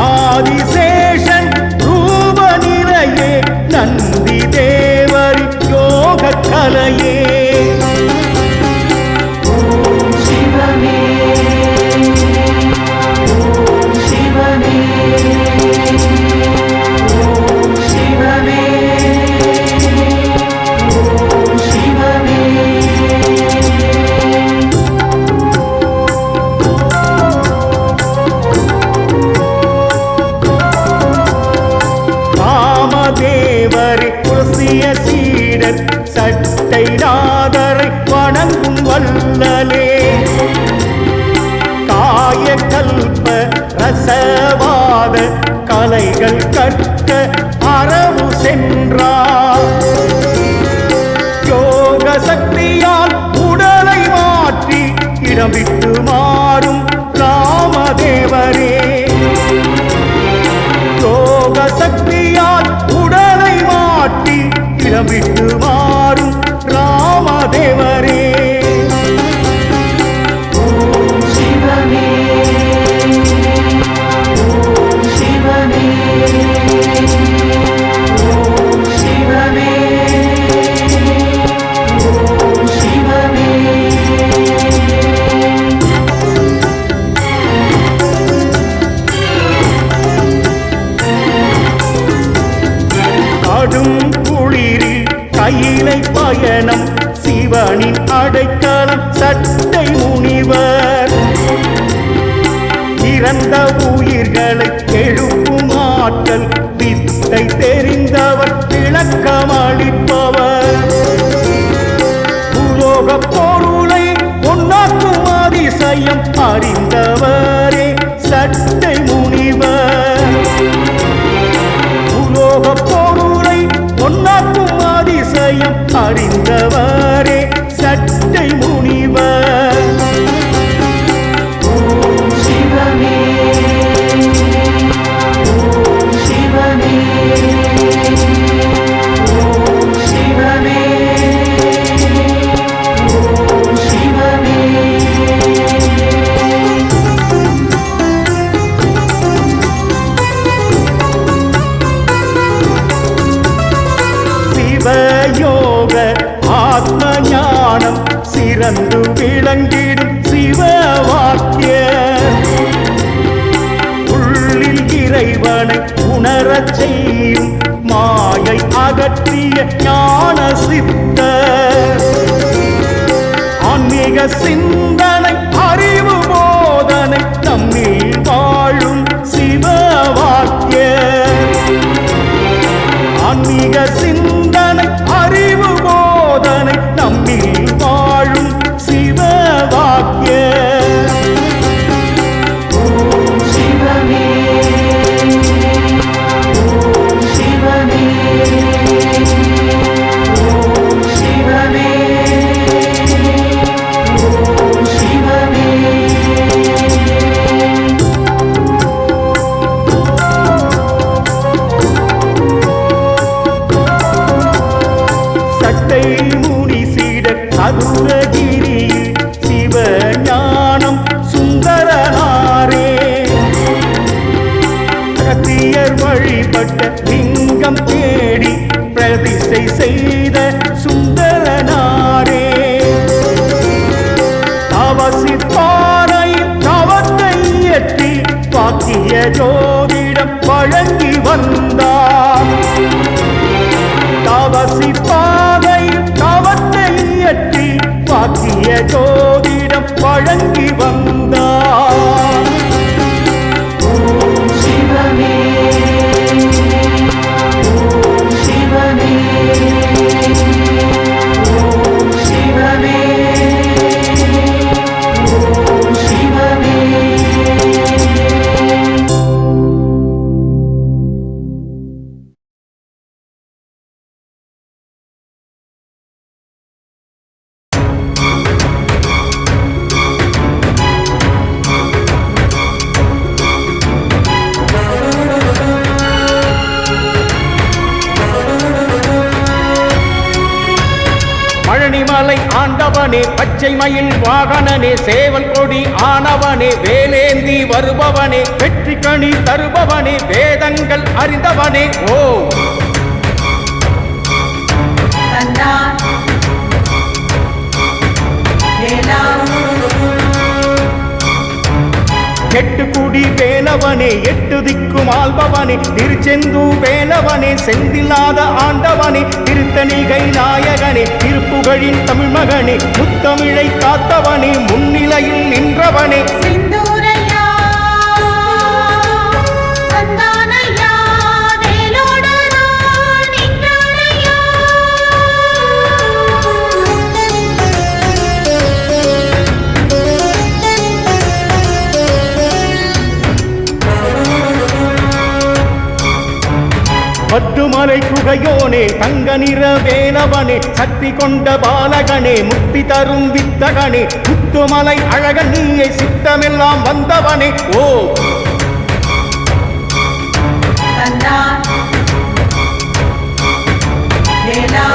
ஆதிசேஷன் ரூபநிலையே நந்தி தேவரின் யோக கலையே. ஓம் சிவமே ஓம் சிவமே ஓம் சிவமே ஓம் சிவமே. அரசவாத கலைகள் கற்க அரவு சென்றார். யோக சக்தியால் உடலை மாற்றி இடம் விட்டு மாறும் ராமதேவரே. யோக சக்தியால் உடலை மாற்றி இடம் விட்டு மாறும் ராமதேவரே. சிவமே சிவமே சிவமே சிவமே கடும் குளிரில் கையிலை பயணம் சிவனின் அடைக்கலம் சட்டை முனிவர். இறந்த உயிர்களை எழுப்பும் ஆற்றல் வித்தை தெரிந்தவர் விளக்கமளிப்பவர். உலோக பொருளை ஒன்னாக்கும் அதிசயம் அறிந்தவரே சட்டை முனிவர். உலோக பொருளை ஒன்னாக்கும் அதிசயம் அறிந்தவரே சட்டை முனிவர். சிவமே சிவமே சிவமே சிவமே சிவயோக ஆத்ம ஞானம் சிறந்து விளங்கிடும் சிவவாக்கிய. உள்ளில் இறைவனை உணரச் செய்யும் மாயை அகற்றிய ஞான சித்தர். ஆன்மீக சிந்தனை அறிவு போதனை நம்மில் வாழும் சிவவாக்கிய. ஆன்மீக சிந்தனை அறிவு போதனை நம்மில் வாழும் சிவவாக்கிய. சிவமே சிவமே சிவமே சிவமே சட்டை முனி சீடர் சதுரகிரியில் சிவஞானம் சுந்தரனாரே. அகத்தியர் வழிபட்ட லிங்கம் தேடி பிரதிஷ்டை செய்த சுந்தரனாரே. தவசிப்பானை தவத்தை இயற்றி வாக்கிய ஜோதிடம் வழங்கி வந்தார். தவசிப்பானை தவத்தை இயற்றி வாக்கிய ஜோதிடம் வழங்கி வந்தார். சிவமே சிவமே சிவமே சிவமே பழனிமலை ஆண்டவனே பச்சை மயில் வாகனனே சேவல் கொடி ஆனவனே வேலேந்தி வருபவனே வெற்றி கனி தருபவனே வேதங்கள் அறிந்தவனே ஓ கந்தா வேலா எட்டு குடி வேலவனே எட்டு திக்கும் ஆள்பவனே திருச்செந்தூர் வேலவனே செந்தில்லாத ஆண்டவனே திருத்தணிகை நாயகனே திருப்புகழின் தமிழ் மகனே முத்தமிழை காத்தவனே முன்னிலையில் நின்றவனே சிந்தூரையா சந்தானையா வேலோடரா நின்றாரையா. பத்துமலை குகையோனே தங்க நிற வேலவனே சக்தி கொண்ட பாலகனே முக்தி தரும் வித்தகனே முத்துமலை அழகன் நீயே சித்தமெல்லாம் வந்தவனே ஓ கந்தா வேலா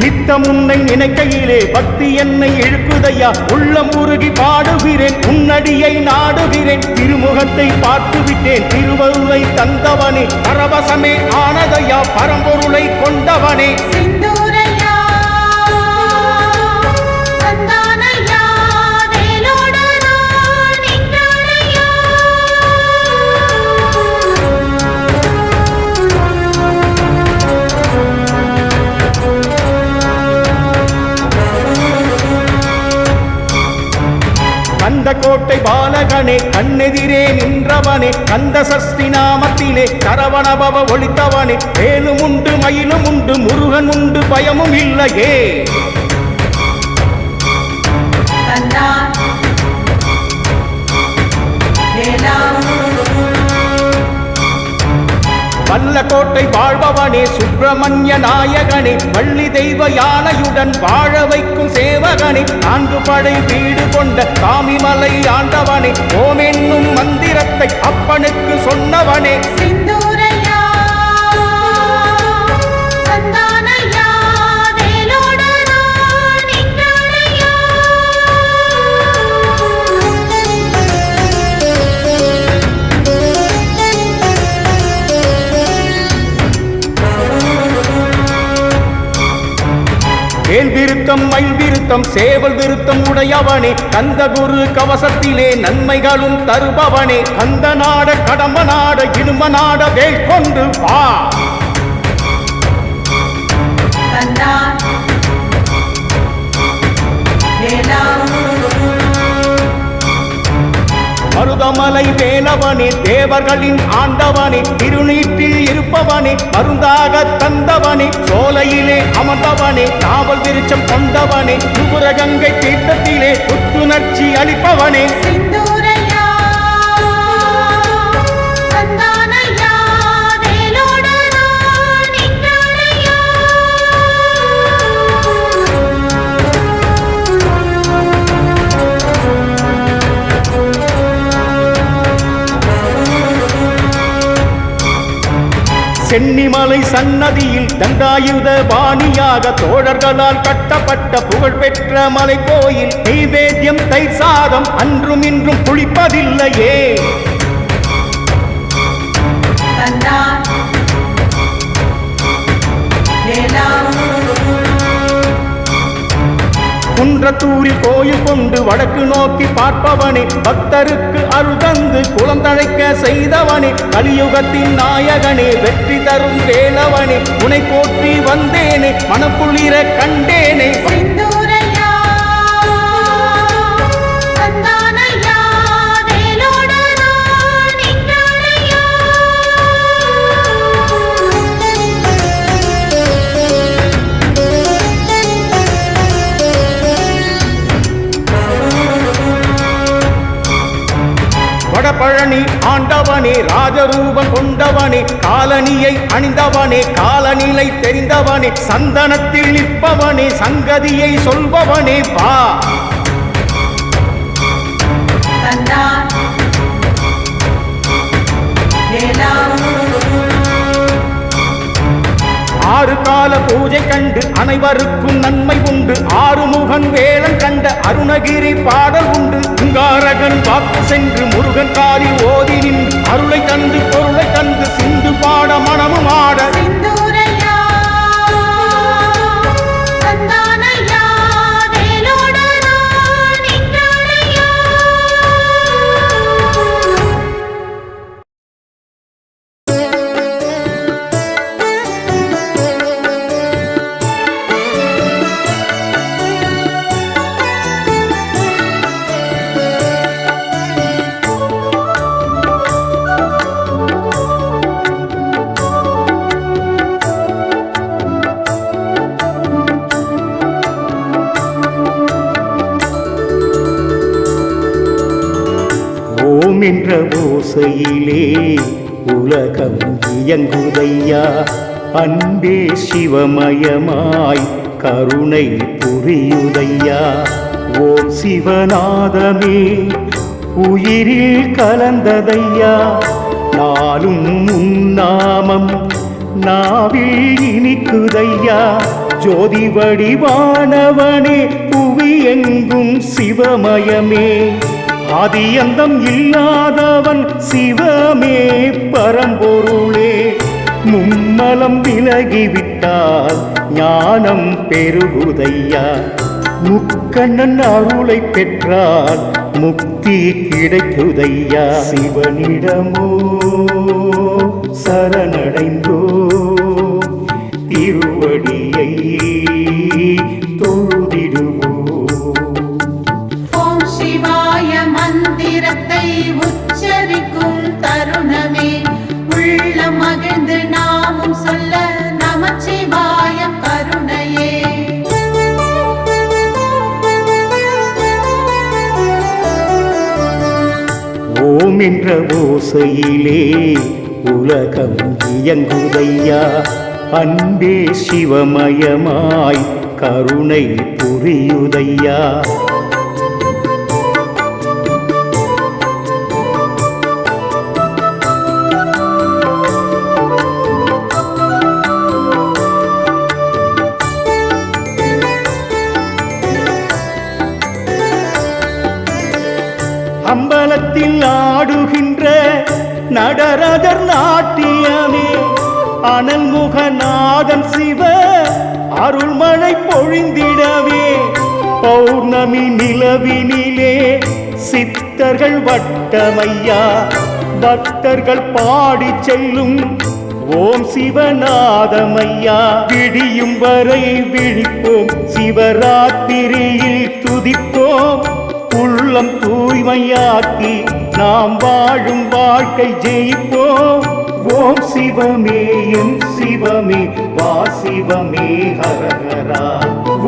நித்தம் உன்னை நினைக்கையிலே பக்தி என்னை இழுக்குதையா உள்ளம் உருகி பாடுகிறேன் உன்னடியை நாடுகிறேன் திருமுகத்தை பார்த்து விட்டேன் திருவருளை தந்தவனே பரவசமே ஆனதையா பரம்பொருளை கொண்டவனே சிந்தூரையா சந்தானையா வேலோடரா நின்றாரையா கந்த கோட்டை பாலகனே கண்ணெதிரே நின்றவனே கந்த சஷ்டி நாமத்திலே சரவணபவ ஒளித்தவனே வேலும் உண்டு மயிலும் உண்டு முருகன் உண்டு பயமும் இல்லையே கந்தா வேலா வல்ல கோட்டை வாழ்பவனே சுப்பிரமணிய நாயகனே வள்ளி தெய்வ யானையுடன் வாழ வைக்கும் சேவகனே நான்கு படை வீடு கொண்ட காமிமலை ஆண்டவனே ஓம் என்னும் மந்திரத்தை அப்பனுக்கு சொன்னவனே சிந்தூரையா சந்தானையா வேலோடரா நின்றாரையா வேல் விருத்தம் மயில் விருத்தம் சேவல் விருத்தம் உடையவனே கந்த குரு கவசத்திலே நன்மைகளும் தருபவனே கந்த நாட கடம்ப நாட இடும நாட வேல் கொண்டு வா கந்தா வேலா மருதமலை வேலவனே தேவர்களின் ஆண்டவனே திருநீற்றில் இருப்பவனே மருந்தாக தந்தவனே சோலையிலே அமர்ந்தவனே காவல் விருச்சம் கொண்டவனே சுபுரகங்கை தீர்த்தத்திலே புத்துணர்ச்சி அளிப்பவனே சிந்தூரையா சந்தானையா வேலோடரா நின்றாரையா சென்னிமலை சன்னதியில் தண்டாயுத பாணியாக தோழர்களால் கட்டப்பட்ட புகழ்பெற்ற மலை கோயில் நெய்வேத்தியம் தயிர் சாதம் அன்றும் இன்றும் புளிப்பதில்லையே கந்தா வேலா குன்றத்தூரில் கோயில் கொண்டு வடக்கு நோக்கி பார்ப்பவனே பக்தருக்கு அருள் தந்து குளந்தழைக்க செய்தவனே கலியுகத்தின் நாயகனே வெற்றி தரும் வேலவனே உனை போற்றி வந்தேனே மனக்குளிர கண்டேனே சிந்தூரையா சந்தானையா வேலோடரா நின்றாரையா வடபழனி ஆண்டவனே ராஜரூபம் கொண்டவனே காலணியை அணிந்தவனே காலநிலை தெரிந்தவனே சந்தனத்தில் நிற்பவனே சங்கதியை சொல்பவனே வா கந்தா வேலா ஆறு கால பூஜை கண்டு அனைவருக்கும் நன்மை உண்டு ஆறுமுகன் வேலன் கண்ட அருணகிரி பாடல் உண்டு உங்காரகன் வாக்கு சென்று முருகன் காலில் ஓதி நின்று அருளை தந்து பொருளை தந்து சிந்து பாட மனமும் ஆட சிந்தூரையா சந்தானையா வேலோடரா நின்றாரையா ஓம் என்ற ஓசையிலே உலகம் இயங்குதையா அன்பே சிவமயமாய் கருணை புரியுதையா ஓம் சிவநாதமே உயிரில் கலந்ததையா நாளும் உன்னாமம் நாவில் இனிக்குதையா ஜோதி வடிவானவனே புவி எங்கும் சிவமயமே ஆதியந்தம் இல்லாதவன் சிவமே பரம்பொருளே மும்மலம் விலகிவிட்டால் ஞானம் பெருகுதையா முக்கண்ணன் அருளை பெற்றால் முக்தி கிடைக்குதையா சிவனிடமோ சரணடைந்தோ திருவடியை தொழுதிடுவோ ஓம் சிவாய மந்திரத்தை உச்சரிக்கும் தருணமே உள்ள மகிழ்ந்து நாமும் சொல்ல நமச்சிவாய கருணையே ஓம் என்ற ஓசையிலே உலகம் இயங்குதையா அன்பே சிவமயமாய் கருணை புரியுதையா அம்பலத்தில் ஆடுகின்ற நடராஜர் நாட்டியமே அனல்முகநாதன் சிவ அருள்மழை பொழிந்திடவே பௌர்ணமி நிலவினிலே சித்தர்கள் வட்டமையா பக்தர்கள் பாடி செல்லும் ஓம் சிவநாதமையா விடியும் வரை விழிப்போம் சிவராத்திரியில் துதிப்போம் உள்ளம் தூய்மையாக்கி நாம் வாழும் வாழ்க்கை ஜெயிப்போம் ஓம் சிவமே என் சிவமே வா சிவமே ஹரஹரா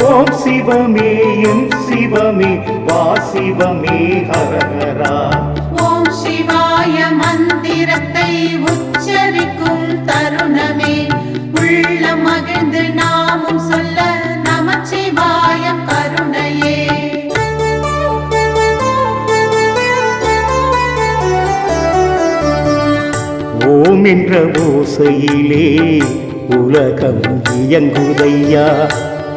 ஓம் சிவமே என் சிவமே வா சிவமே ஹரஹரா ஓம் சிவாய மந்திரத்தை உச்சரிக்கும் தருணமே உள்ள மகிழ்ந்து நாமும் சொல்ல நமச்சிவாய கருணையே ஓம் என்ற ஓசையிலே உலகம் இயங்குதையா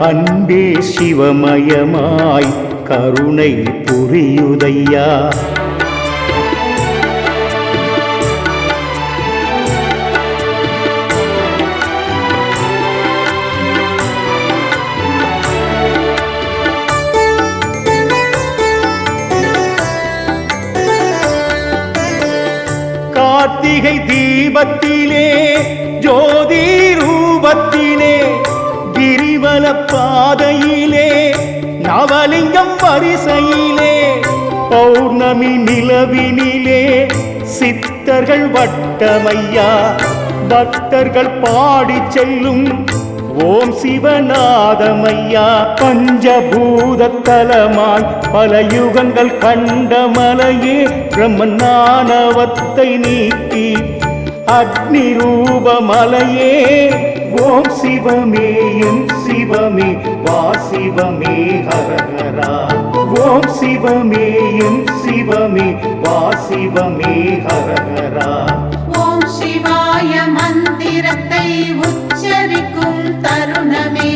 அன்பே சிவமயமாய் கருணை புரியுதையா கார்த்திகை தீபத்திலே ஜோதி ரூபத்திலே கிரிவல பாதையிலே நவலிங்கம் வரிசையிலே பௌர்ணமி நிலவினிலே சித்தர்கள் வட்டமையா பக்தர்கள் பாடி செல்லும் ஓம் சிவநாதமையா பஞ்சபூத தலமாய் பல யுகங்கள் கண்ட மலையே பிரம்மஞானவத்தை நீக்கி அக்னி ரூபமலையே ஓம் சிவமே என் சிவமே வா சிவமே ஹரஹரா ஓம் சிவமே என் சிவமே வா சிவமே ஹரஹரா ஓம் சிவாய மந்திரத்தை உச்சரிக்கும் தருணமே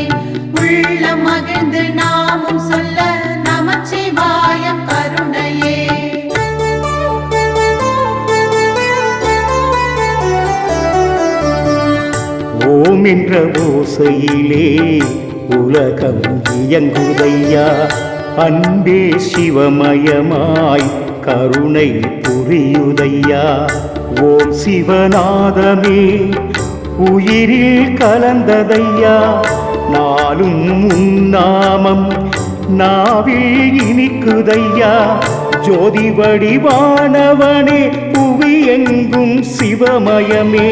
உள்ள மகிழ்ந்து நாமும் சொல்ல நமச்சிவாய கருணையே ஓம் என்ற ஓசையிலே உலகம் இயங்குதையா அன்பே சிவமயமாய் கருணை புரியுதையா ஓம் சிவநாதமே உயிரில் கலந்ததையா நாளும் உன்னாமம் நாவில் இனிக்குதையா ஜோதி வடிவானவனே புவி எங்கும் சிவமயமே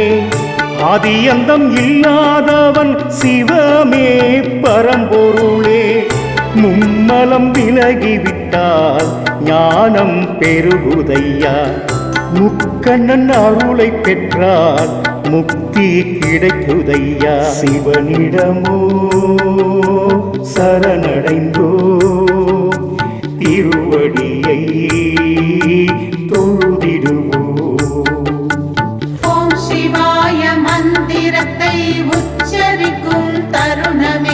ஆதியந்தம் இல்லாதவன் சிவமே பரம்பொருளே மும்மலம் விலகிவிட்டால் ஞானம் பெருகுதையா முக்கண்ணன் அருளை பெற்றால் முக்தி கிடைக்குதையா. சிவனிடமோ சரணடைந்தோ திருவடியை தொழுதிடுவோ. ஓம் சிவாய மந்திரத்தை உச்சரிக்கும் தருணமே